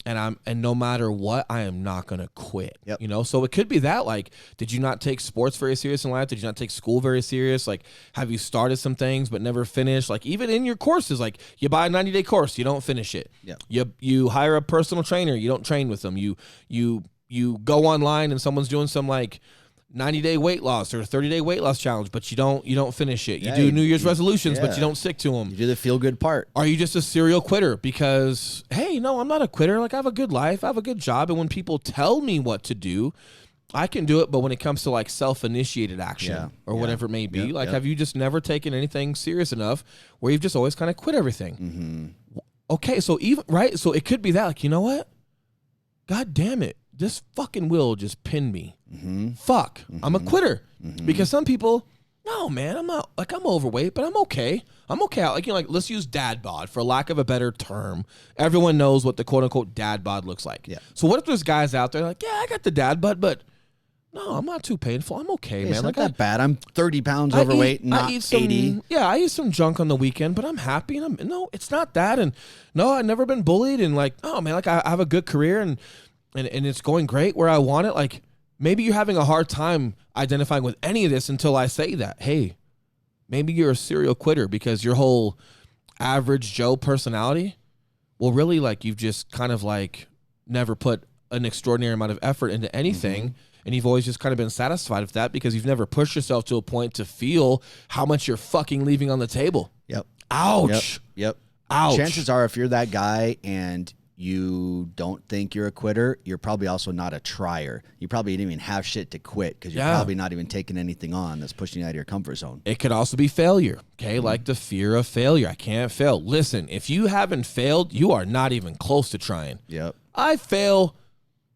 And no matter what, I am not going to quit. So it could be that, like, did you not take sports very serious in life? Did you not take school very serious? Like, have you started some things but never finished? Like, even in your courses, like, you buy a 90-day course, you don't finish it. You hire a personal trainer, you don't train with them. You go online and someone's doing some, like, 90-day weight loss or 30-day weight loss challenge, but you don't finish it. You do New Year's resolutions, but you don't stick to them. You do the feel-good part. Are you just a serial quitter because, hey, no, I'm not a quitter. Like, I have a good life. I have a good job. And when people tell me what to do, I can do it. But when it comes to, like, self-initiated action or whatever it may be, have you just never taken anything serious enough where you've just always kind of quit everything? Okay, so so it could be that, like, you know what? God damn it. this fucking will just pinned me. Fuck, I'm a quitter. Because some people, no, man, I'm not, like, I'm overweight, but I'm okay. I'm okay. Like, you know, like, let's use dad bod for lack of a better term. Everyone knows what the quote unquote dad bod looks like. Yeah. So what if there's guys out there like, yeah, I got the dad bod, but no, I'm not too painful. I'm okay, man. It's like, not that bad. I'm 30 pounds overweight, not 80. Yeah, I eat some junk on the weekend, but I'm happy. And no, it's not that. And no, I've never been bullied. And like, oh man, like I have a good career and it's going great where I want it. Like, maybe you're having a hard time identifying with any of this until I say that. Hey, maybe you're a serial quitter because your whole average Joe personality, well, really, like, you've just kind of like never put an extraordinary amount of effort into anything. And you've always just kind of been satisfied with that because you've never pushed yourself to a point to feel how much you're fucking leaving on the table. Yep. Ouch. Yep. Ouch. Chances are, if you're that guy and you don't think you're a quitter, you're probably also not a trier. You probably didn't even have shit to quit because you're probably not even taking anything on that's pushing you out of your comfort zone. It could also be failure, okay? Like the fear of failure. I can't fail. Listen, if you haven't failed, you are not even close to trying. Yep. I fail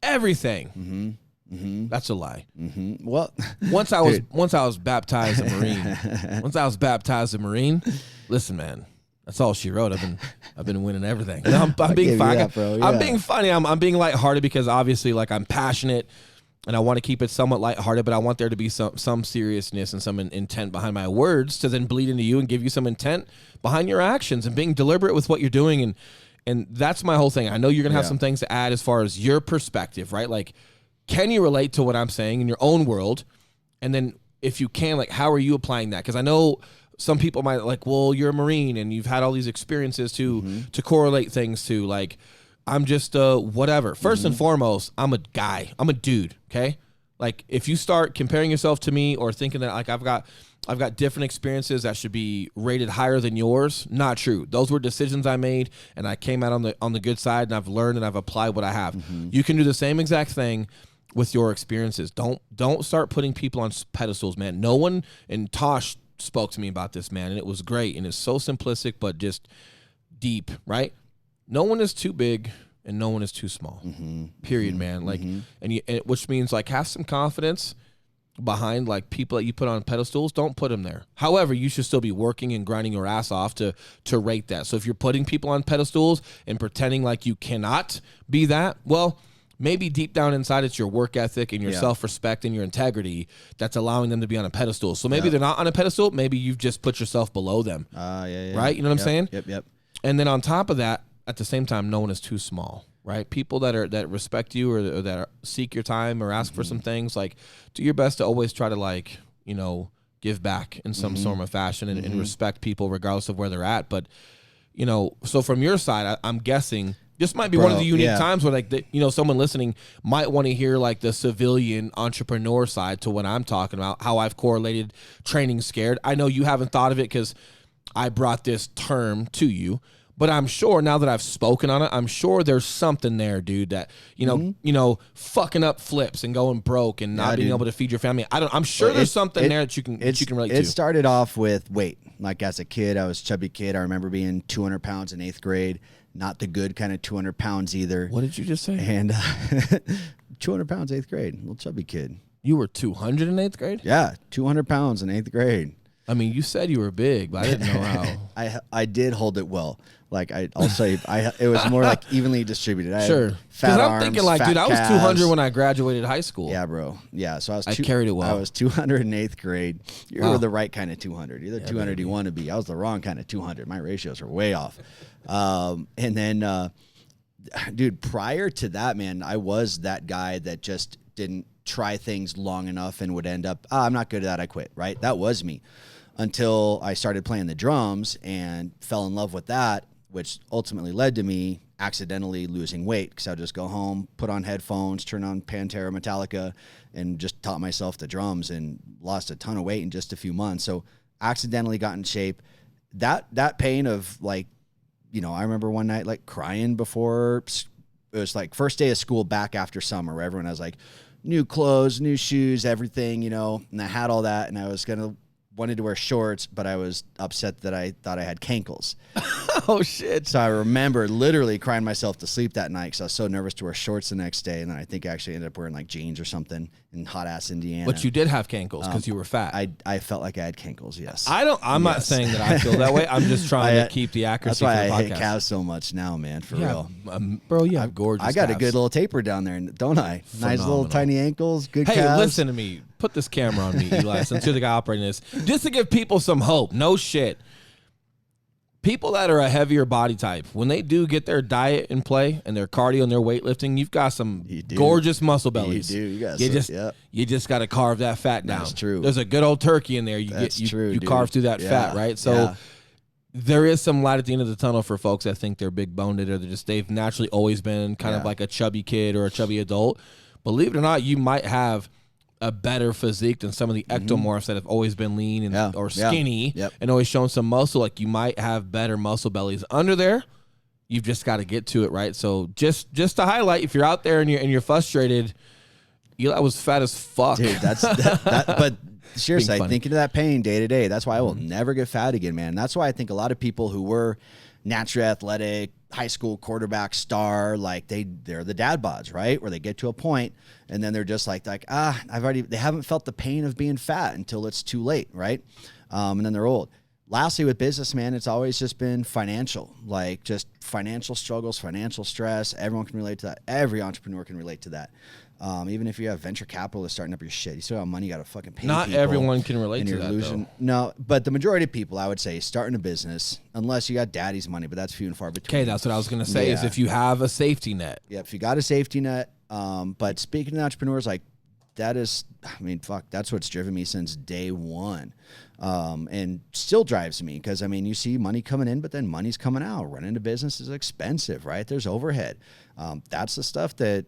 everything. That's a lie. Well, once I was baptized a Marine. Listen, man, that's all she wrote. I've been winning everything. I'm being funny. I'm being funny. I'm being lighthearted because obviously, like, I'm passionate and I want to keep it somewhat lighthearted, but I want there to be some seriousness and some intent behind my words to then bleed into you and give you some intent behind your actions and being deliberate with what you're doing. And that's my whole thing. I know you're gonna have some things to add as far as your perspective, right? Like, can you relate to what I'm saying in your own world? And then if you can, like, how are you applying that? Because I know some people might like, well, you're a Marine and you've had all these experiences to correlate things to. Like, I'm just whatever. First and foremost, I'm a guy. I'm a dude, okay? Like, if you start comparing yourself to me or thinking that, like, I've got different experiences that should be rated higher than yours, not true. Those were decisions I made, and I came out on the good side, and I've learned and I've applied what I have. You can do the same exact thing with your experiences. Don't start putting people on pedestals, man. No one, and Tosh spoke to me about this, man, and it was great, and it's so simplistic but just deep, right? No one is too big and no one is too small. Period, man. Like, and which means, like, have some confidence behind, like, people that you put on pedestals. Don't put them there. However, you should still be working and grinding your ass off to rate that. So if you're putting people on pedestals and pretending like you cannot be that, well, maybe deep down inside it's your work ethic and your self-respect and your integrity that's allowing them to be on a pedestal. So maybe they're not on a pedestal. Maybe you've just put yourself below them. Right? You know what I'm saying? Yep. And then on top of that, at the same time, no one is too small. Right? People that respect you or that seek your time or ask for some things, like, do your best to always try to, like, you know, give back in some form of fashion and respect people regardless of where they're at. But, you know, so from your side, I'm guessing this might be one of the unique times where, like, you know, someone listening might want to hear, like, the civilian entrepreneur side to what I'm talking about, how I've correlated training scared. I know you haven't thought of it because I brought this term to you. But I'm sure now that I've spoken on it, I'm sure there's something there, dude, that, you know, fucking up flips and going broke and not being able to feed your family. I'm sure there's something there that you can relate to. It started off with weight. Like, as a kid, I was a chubby kid. I remember being 200 pounds in 8th grade. Not the good kind of 200 pounds either. What did you just say? And 200 pounds, 8th grade, little chubby kid. You were 200 in 8th grade? Yeah, 200 pounds in 8th grade. I mean, you said you were big, but I didn't know how. I did hold it well. Like, I'll say, it was more like evenly distributed. Sure. Because I'm thinking, like, dude, I was 200 when I graduated high school. Yeah, bro. Yeah, so I carried it well. I was 200 in 8th grade. You were the right kind of 200. You're the 200 you want to be. I was the wrong kind of 200. My ratios were way off. And then, dude, prior to that, man, I was that guy that just didn't try things long enough and would end up, I'm not good at that, I quit, right? That was me. Until I started playing the drums and fell in love with that, which ultimately led to me accidentally losing weight, because I would just go home, put on headphones, turn on Pantera, Metallica, and just taught myself the drums and lost a ton of weight in just a few months. So accidentally got in shape. That pain of, like, you know, I remember one night, like, crying before, it was like first day of school back after summer, where everyone has, like, new clothes, new shoes, everything, you know, and I had all that, and I was going to wanted to wear shorts, but I was upset that I thought I had cankles. Oh, shit. So I remember literally crying myself to sleep that night because I was so nervous to wear shorts the next day. And then I think I actually ended up wearing like jeans or something in hot ass Indiana. But you did have cankles because you were fat. I felt like I had cankles, yes. I'm not saying that I feel that way. I'm just trying to keep the accuracy. That's why I hate calves so much now, man, for real. Bro, you have gorgeous I got calves. a good little taper down there, don't I? Phenomenal. Nice little tiny ankles, good Hey, calves. listen to me. Put this camera on me, Eli, since you're the guy operating this. Just to give people some hope. No shit. People that are a heavier body type, when they do get their diet in play and their cardio and their weightlifting, you've got some gorgeous muscle bellies. You do. You just got to carve that fat down. That's true. There's a good old turkey in there. You carve through that fat, right? So there is some light at the end of the tunnel for folks that think they're big boned or they've naturally always been kind of like a chubby kid or a chubby adult. Believe it or not, you might have a better physique than some of the ectomorphs that have always been lean and or skinny and always shown some muscle. Like you might have better muscle bellies under there. You've just got to get to it, right? So just to highlight, if you're out there and you're frustrated, Eli was fat as fuck. Dude, but seriously, thinking of that pain day to day, that's why I will never get fat again, man. That's why I think a lot of people who were naturally athletic, high school quarterback star, like they're the dad bods, right? Where they get to a point and then they're just like they haven't felt the pain of being fat until it's too late, right? And then they're old. Lastly, with business, man, it's always just been financial, like just financial struggles, financial stress. Everyone can relate to that. Every entrepreneur can relate to that. Even if you have venture capitalists starting up your shit, you still have money, you got to fucking pay Not people. everyone can relate to that, though. No, but the majority of people, I would say, starting a business, unless you got daddy's money, but that's few and far between. Okay, that's what I was going to say, is if you have a safety net. Yeah, if you got a safety net. But speaking to entrepreneurs, like, that is, I mean, fuck, that's what's driven me since day one. And still drives me because, I mean, you see money coming in, but then money's coming out. Running a business is expensive, right? There's overhead. That's the stuff that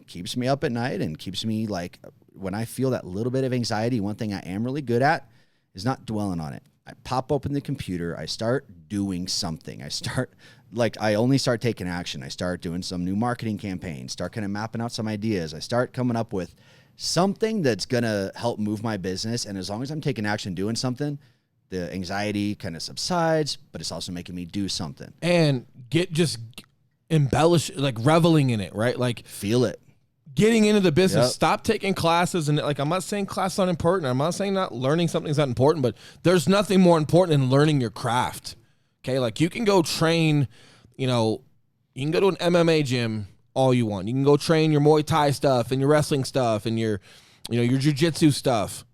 keeps me up at night and keeps me, like, when I feel that little bit of anxiety, one thing I am really good at is not dwelling on it. I pop open the computer. I start doing something. I only start taking action. I start doing some new marketing campaigns, start kind of mapping out some ideas. I start coming up with something that's going to help move my business. And as long as I'm taking action, doing something, the anxiety kind of subsides, but it's also making me do something. And embellish, like reveling in it, right? Like feel it. Getting into the business, stop taking classes. And like, I'm not saying classes aren't important. I'm not saying not learning something's not important, but there's nothing more important than learning your craft. Okay. Like you can go train, you can go to an MMA gym all you want. You can go train your Muay Thai stuff and your wrestling stuff and your jiu-jitsu stuff.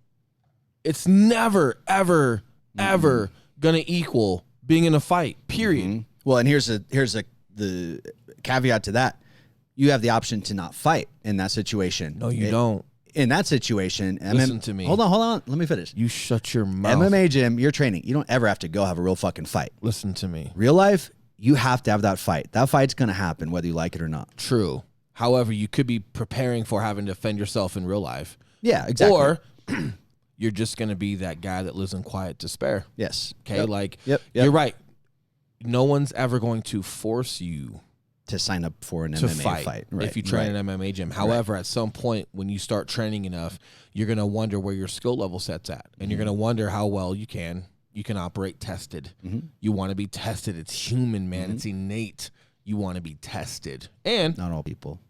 It's never, ever, ever going to equal being in a fight, period. Mm-hmm. Well, and here's the caveat to that. You have the option to not fight in that situation. No, you don't. In that situation, listen to me. Hold on. Let me finish. You shut your mouth. MMA gym, you're training. You don't ever have to go have a real fucking fight. Listen to me. Real life, you have to have that fight. That fight's going to happen whether you like it or not. True. However, you could be preparing for having to defend yourself in real life. Yeah, exactly. Or you're just going to be that guy that lives in quiet despair. Yes. Okay, yep. You're right. No one's ever going to force you to sign up for an MMA fight. Right. If you train an MMA gym. However, at some point when you start training enough, you're going to wonder where your skill level sets at. And you're going to wonder how well you can operate tested. Mm-hmm. You want to be tested. It's human, man. Mm-hmm. It's innate. You want to be tested. And not all people.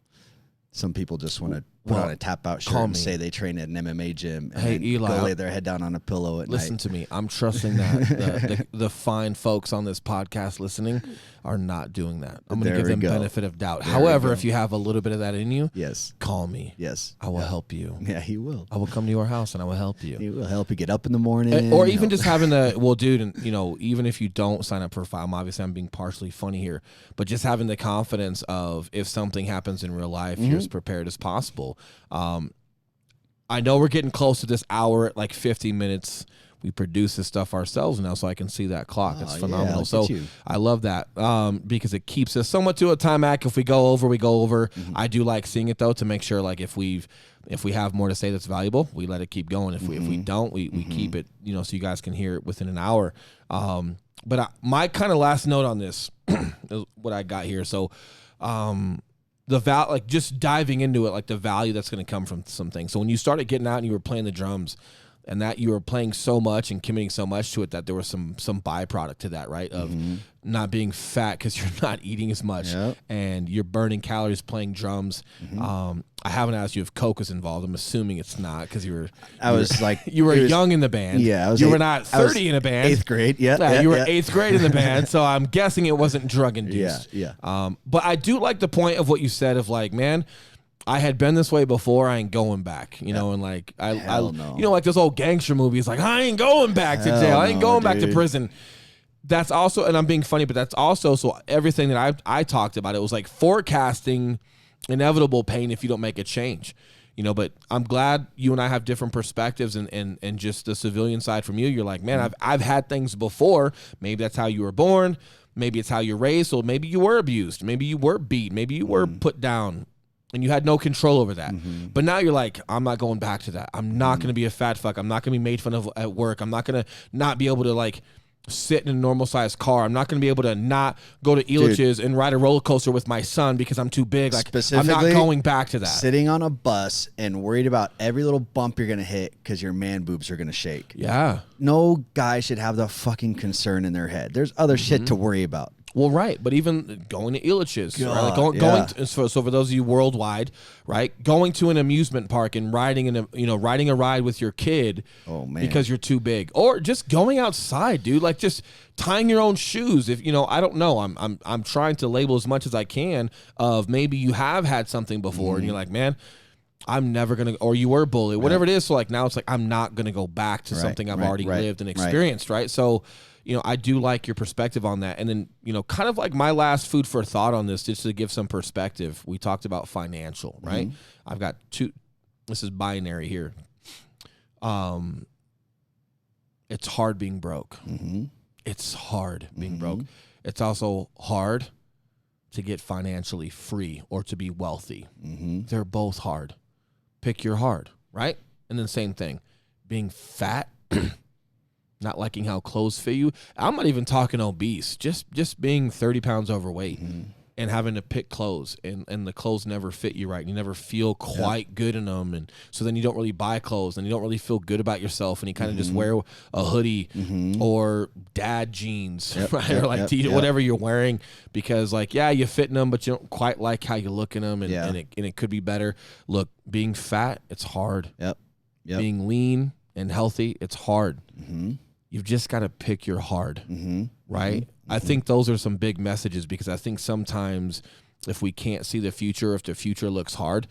Some people just want to put on a tap-out shirt and say they train at an MMA gym and Eli, go lay their head down on a pillow at night. Listen to me. I'm trusting that the fine folks on this podcast listening are not doing that. I'm going to give them benefit of doubt. However, if you have a little bit of that in you, call me. Yes. I will help you. Yeah, he will. I will come to your house and I will help you. He will help you get up in the morning. Or even just having dude, and even if you don't sign up for a fight, obviously I'm being partially funny here, but just having the confidence of if something happens in real life, you're as prepared as possible. I know we're getting close to this hour at like 50 minutes. We produce this stuff ourselves now, so I can see that clock. It's phenomenal. Yeah, so I love that because it keeps us somewhat to a time act. If we go over, we go over. Mm-hmm. I do like seeing it though to make sure like if we have more to say that's valuable, we let it keep going. If we don't, we keep it so you guys can hear it within an hour. But my kind of last note on this is what I got here. So. Just diving into it, like the value that's going to come from some things. So when you started getting out and you were playing the drums, and that you were playing so much and committing so much to it that there was some byproduct to that, right? Of not being fat because you're not eating as much and you're burning calories playing drums. I haven't asked you if Coke was involved. I'm assuming it's not because you were young in the band. Yeah, you were not 30 in a band. 8th grade. Yeah, you were 8th grade in the band. So I'm guessing it wasn't drug induced. Yeah. But I do like the point of what you said of like, man, I had been this way before. I ain't going back, you know, and like you know, like those old gangster movies, like I ain't going back to jail. I ain't going back to prison. That's also, and I'm being funny, but that's also, so everything that I talked about, it was like forecasting inevitable pain if you don't make a change, you know. But I'm glad you and I have different perspectives, and just the civilian side from you. You're like, man, I've had things before. Maybe that's how you were born. Maybe it's how you're raised. So maybe you were abused. Maybe you were beat. Maybe you were put down. And you had no control over that. But now you're like, I'm not going back to that. I'm not going to be a fat fuck. I'm not going to be made fun of at work. I'm not going to not be able to like sit in a normal sized car. I'm not going to be able to not go to Elitch's and ride a roller coaster with my son because I'm too big. Like, I'm not going back to that. Sitting on a bus and worried about every little bump you're going to hit because your man boobs are going to shake. Yeah. No guy should have the fucking concern in their head. There's other shit to worry about. Well, right, but even going to Elitch's, right? Like going to, so for those of you worldwide, right, going to an amusement park and riding a ride with your kid, because you're too big, or just going outside, dude, like just tying your own shoes. If I don't know, I'm trying to label as much as I can of maybe you have had something before and you're like, man, I'm never gonna, or you were bullied, whatever it is. So like now it's like I'm not gonna go back to something I've already lived and experienced, right? So. I do like your perspective on that. And then, kind of like my last food for thought on this, just to give some perspective, we talked about financial, right? I've got two, this is binary here. It's hard being broke. It's hard being broke. It's also hard to get financially free or to be wealthy. They're both hard. Pick your hard, right? And then same thing, being fat, not liking how clothes fit you. I'm not even talking obese, just being 30 pounds overweight and having to pick clothes and the clothes never fit you right. And you never feel quite good in them. And so then you don't really buy clothes and you don't really feel good about yourself. And you kind of just wear a hoodie or dad jeans, right? Or like whatever you're wearing because like, you fit in them, but you don't quite like how you look in them and it could be better. Look, being fat, it's hard. Being lean and healthy, it's hard. You've just got to pick your hard, right? I think those are some big messages because I think sometimes if we can't see the future, if the future looks hard,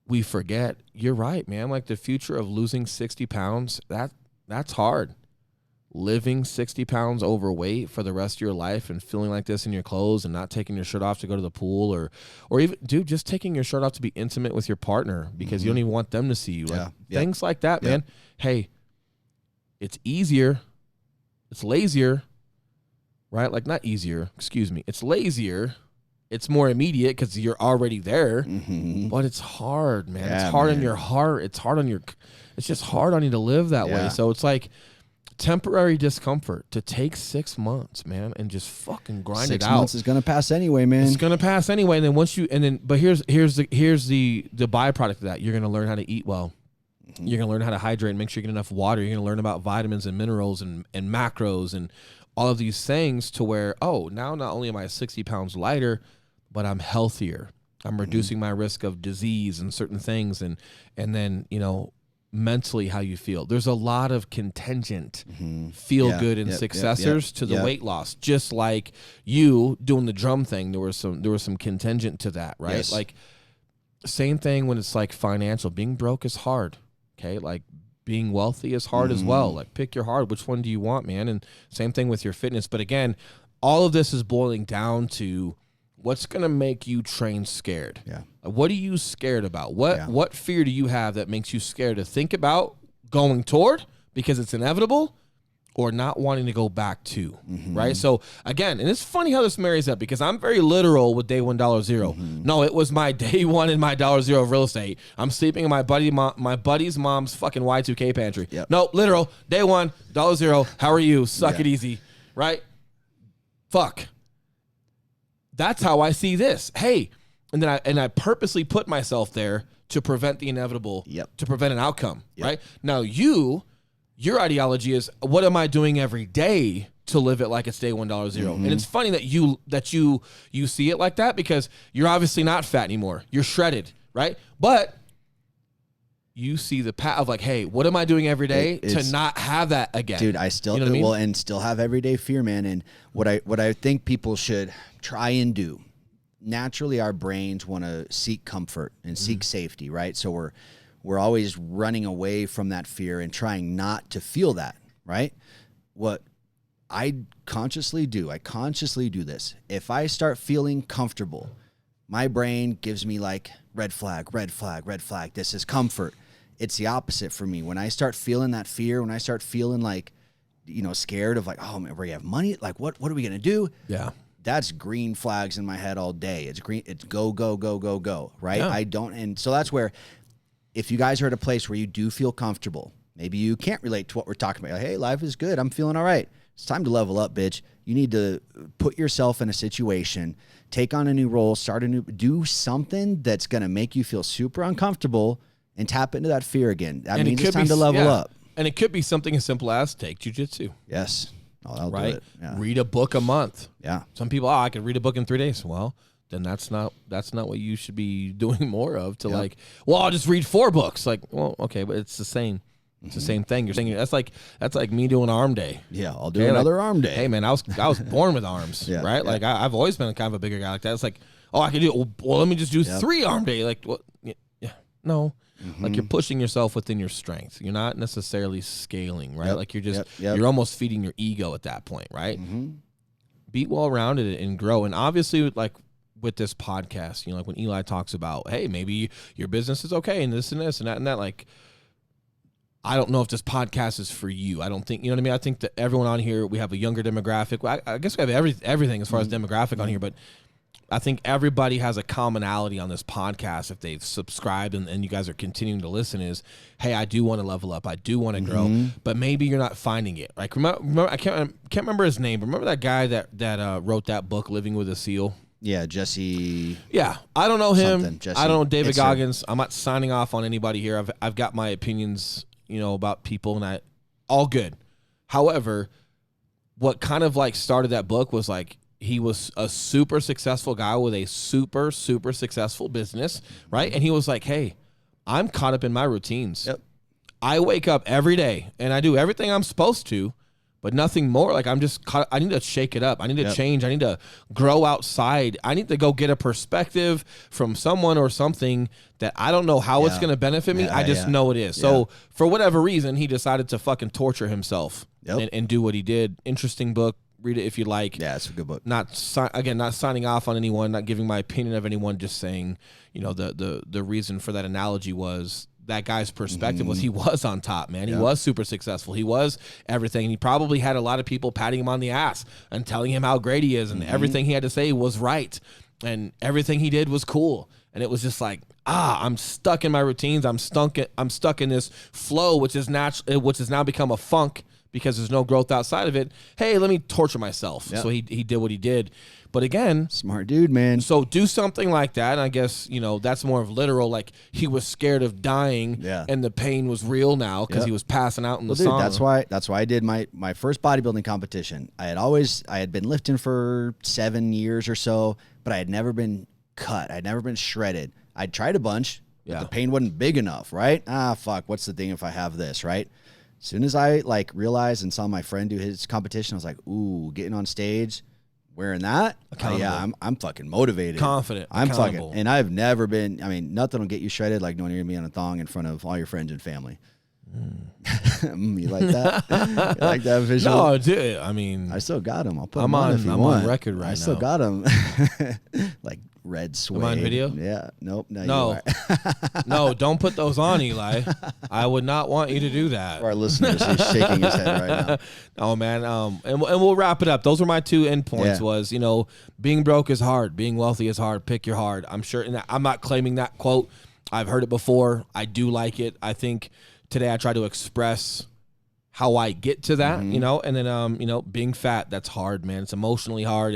we forget. You're right, man. Like the future of losing 60 pounds, that's hard. Living 60 pounds overweight for the rest of your life and feeling like this in your clothes and not taking your shirt off to go to the pool or even, dude, just taking your shirt off to be intimate with your partner because you don't even want them to see you. Like things like that, man. Hey, it's easier. It's lazier, right? Like not easier, excuse me. It's lazier. It's more immediate because you're already there, but it's hard, man. It's hard on your heart. It's just hard on you to live that way. So it's like temporary discomfort to take 6 months, man, and just fucking grind it out. 6 months is gonna pass anyway, man. It's gonna pass anyway. And then but here's the byproduct of that. You're gonna learn how to eat well. You're going to learn how to hydrate and make sure you get enough water. You're going to learn about vitamins and minerals and macros and all of these things to where, now not only am I 60 pounds lighter, but I'm healthier. I'm reducing my risk of disease and certain things. And then, mentally how you feel. There's a lot of contingent feel good and successors to the weight loss. Just like you doing the drum thing, there was some contingent to that, right? Yes. Like same thing when it's like financial. Being broke is hard. Okay, like being wealthy is hard as well. Like pick your hard. Which one do you want, man? And same thing with your fitness. But again, all of this is boiling down to what's going to make you train scared. Like, what are you scared about? What fear do you have that makes you scared to think about going toward because it's inevitable or not wanting to go back to, right? So again, and it's funny how this marries up because I'm very literal with day one $0. No, it was my day one and my $0 of real estate. I'm sleeping in my buddy's mom's fucking Y2K pantry. No, literal, day one, $0. How are you? Suck it easy, right? Fuck. That's how I see this. Hey, and then I purposely put myself there to prevent the inevitable, Yep. to prevent an outcome, Yep. right? Now your ideology is, what am I doing every day to live it like it's day $1 zero? And it's funny that you see it like that, because you're obviously not fat anymore. You're shredded, right? But you see the path of like, hey, what am I doing every day to not have that again? Dude, I still, you know what I mean? And still have everyday fear, man. And what I think people should try and do, naturally our brains want to seek comfort and seek safety, right? So we're always running away from that fear and trying not to feel that, right? What I consciously do this. If I start feeling comfortable, my brain gives me like red flag, red flag, red flag. This is comfort. It's the opposite for me. When I start feeling that fear, when I start feeling like, you know, scared of like, oh man, we have money. Like, what are we going to do? Yeah. That's green flags in my head all day. It's green. It's go, go, go, go, go. Right. Yeah. And so that's where, if you guys are at a place where you do feel comfortable, maybe you can't relate to what we're talking about. Like, hey, life is good. I'm feeling all right. It's time to level up, bitch. You need to put yourself in a situation, take on a new role, do something that's going to make you feel super uncomfortable and tap into that fear again. That means it's time to level up. And it could be something as simple as take jujitsu. Yes. Oh, I'll do it. Yeah. Read a book a month. Yeah. Some people, I could read a book in 3 days. Well, then that's not what you should be doing more of, to like, well, I'll just read 4 books. Like, well, okay, but it's the same. It's the same thing. You're saying that's like me doing arm day. Yeah, I'll do another arm day. Hey man, I was born with arms, right? Yeah. Like I've always been kind of a bigger guy like that. It's like, oh, I can do it. Well, let me just do 3 arm day. Like, what? Yeah, no. Like you're pushing yourself within your strength. You're not necessarily scaling, right? Like you're just you're almost feeding your ego at that point, right? Be well-rounded and grow. And obviously, like with this podcast, you know, like when Eli talks about, hey, maybe your business is okay and this and this and that and that, like, I don't know if this podcast is for you. I don't think, you know what I mean? I think that everyone on here, we have a younger demographic. I guess we have everything as far as demographic on here, but I think everybody has a commonality on this podcast if they've subscribed and you guys are continuing to listen is, hey, I do want to level up. I do want to grow, but maybe you're not finding it. Like, remember I can't remember his name, but remember that guy that wrote that book, Living with a SEAL? Yeah, Jesse. Yeah, I don't know him. Jesse. I don't know David Goggins. I'm not signing off on anybody here. I've got my opinions, you know, about people, and all good. However, what kind of like started that book was like, he was a super successful guy with a super, super successful business, right? And he was like, hey, I'm caught up in my routines. Yep. I wake up every day and I do everything I'm supposed to, but nothing more. Like, I'm just caught, I need to shake it up. I need to change. I need to grow outside. I need to go get a perspective from someone or something that I don't know how it's going to benefit me. I just know it is. So for whatever reason, he decided to fucking torture himself and do what he did. Interesting book. Read it if you like. Yeah, it's a good book. Not signing off on anyone, not giving my opinion of anyone, just saying, you know, the reason for that analogy was that guy's perspective was he was on top, man. He was super successful. He was everything. And he probably had a lot of people patting him on the ass and telling him how great he is, and everything he had to say was right, and everything he did was cool. And it was just like, I'm stuck in my routines. I'm stuck in this flow, which has now become a funk, because there's no growth outside of it. Hey, let me torture myself. Yep. So he did what he did. But again, smart dude, man. So do something like that. And I guess, you know, that's more of literal. Like, he was scared of dying, and the pain was real now because he was passing out in the sauna. That's why I did my first bodybuilding competition. I had been lifting for 7 years or so, but I had never been cut. I'd never been shredded. I'd tried a bunch, but the pain wasn't big enough, right? Fuck, what's the thing if I have this, right? As soon as I like realized and saw my friend do his competition, I was like, ooh, getting on stage, wearing that, I'm fucking motivated. Confident. And I've never been, I mean, nothing will get you shredded like knowing you're going to be on a thong in front of all your friends and family. You like that? You like that visual? No, dude, I mean, I still got him. I'll put him on if you want. I'm on record right now. I still got him. Like red suede. Am I on video? Yeah. Nope. No. No, don't put those on, Eli. I would not want you to do that. For our listeners, he's shaking his head right now. Oh man. And we'll wrap it up. Those were my 2 endpoints. Was, you know, being broke is hard. Being wealthy is hard. Pick your hard. I'm sure. And I'm not claiming that quote. I've heard it before. I do like it. I think today I try to express how I get to that, you know, and then, you know, being fat, that's hard, man. It's emotionally hard.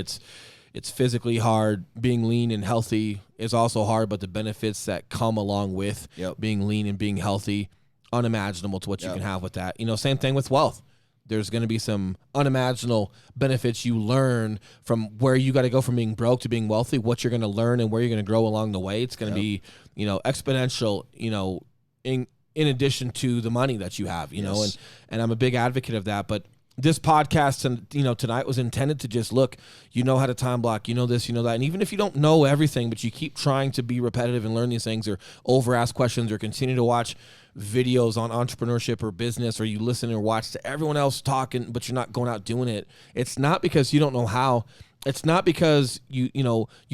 It's physically hard. Being lean and healthy is also hard, but the benefits that come along with being lean and being healthy, unimaginable to what you can have with that. You know, same thing with wealth. There's going to be some unimaginable benefits you learn from where you got to go from being broke to being wealthy, what you're going to learn and where you're going to grow along the way. It's going to be, you know, exponential, you know, in addition to the money that you have, you know, and I'm a big advocate of that. But this podcast and, you know, tonight was intended to just look, you know how to time block, you know this, you know that. And even if you don't know everything, but you keep trying to be repetitive and learn these things or over ask questions or continue to watch videos on entrepreneurship or business, or you listen or watch to everyone else talking, but you're not going out doing it. It's not because you don't know how. It's not because you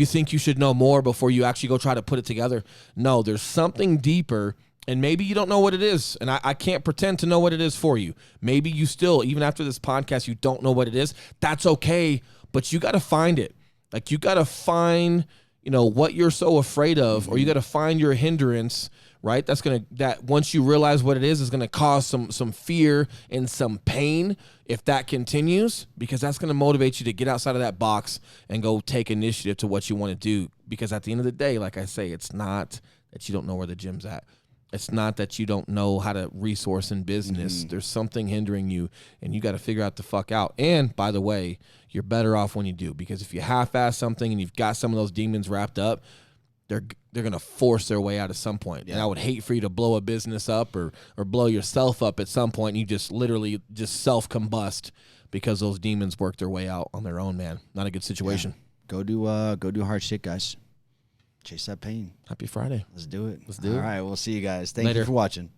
think you should know more before you actually go try to put it together. No, there's something deeper. And maybe you don't know what it is, and I can't pretend to know what it is for you. Maybe you still, even after this podcast, you don't know what it is. That's okay, but you got to find it. Like, you got to find, you know, what you're so afraid of, or you got to find your hindrance, right? That once you realize what it is going to cause some fear and some pain if that continues, because that's going to motivate you to get outside of that box and go take initiative to what you want to do. Because at the end of the day, like I say, it's not that you don't know where the gym's at. It's not that you don't know how to resource in business. There's something hindering you, and you got to figure out the fuck out. And, by the way, you're better off when you do, because if you half-ass something and you've got some of those demons wrapped up, they're going to force their way out at some point. Yeah. And I would hate for you to blow a business up or blow yourself up at some point, and you just literally just self-combust because those demons work their way out on their own, man. Not a good situation. Yeah. Go do hard shit, guys. Chase that pain. Happy Friday. Let's do it. All right, we'll see you guys. Thank you for watching.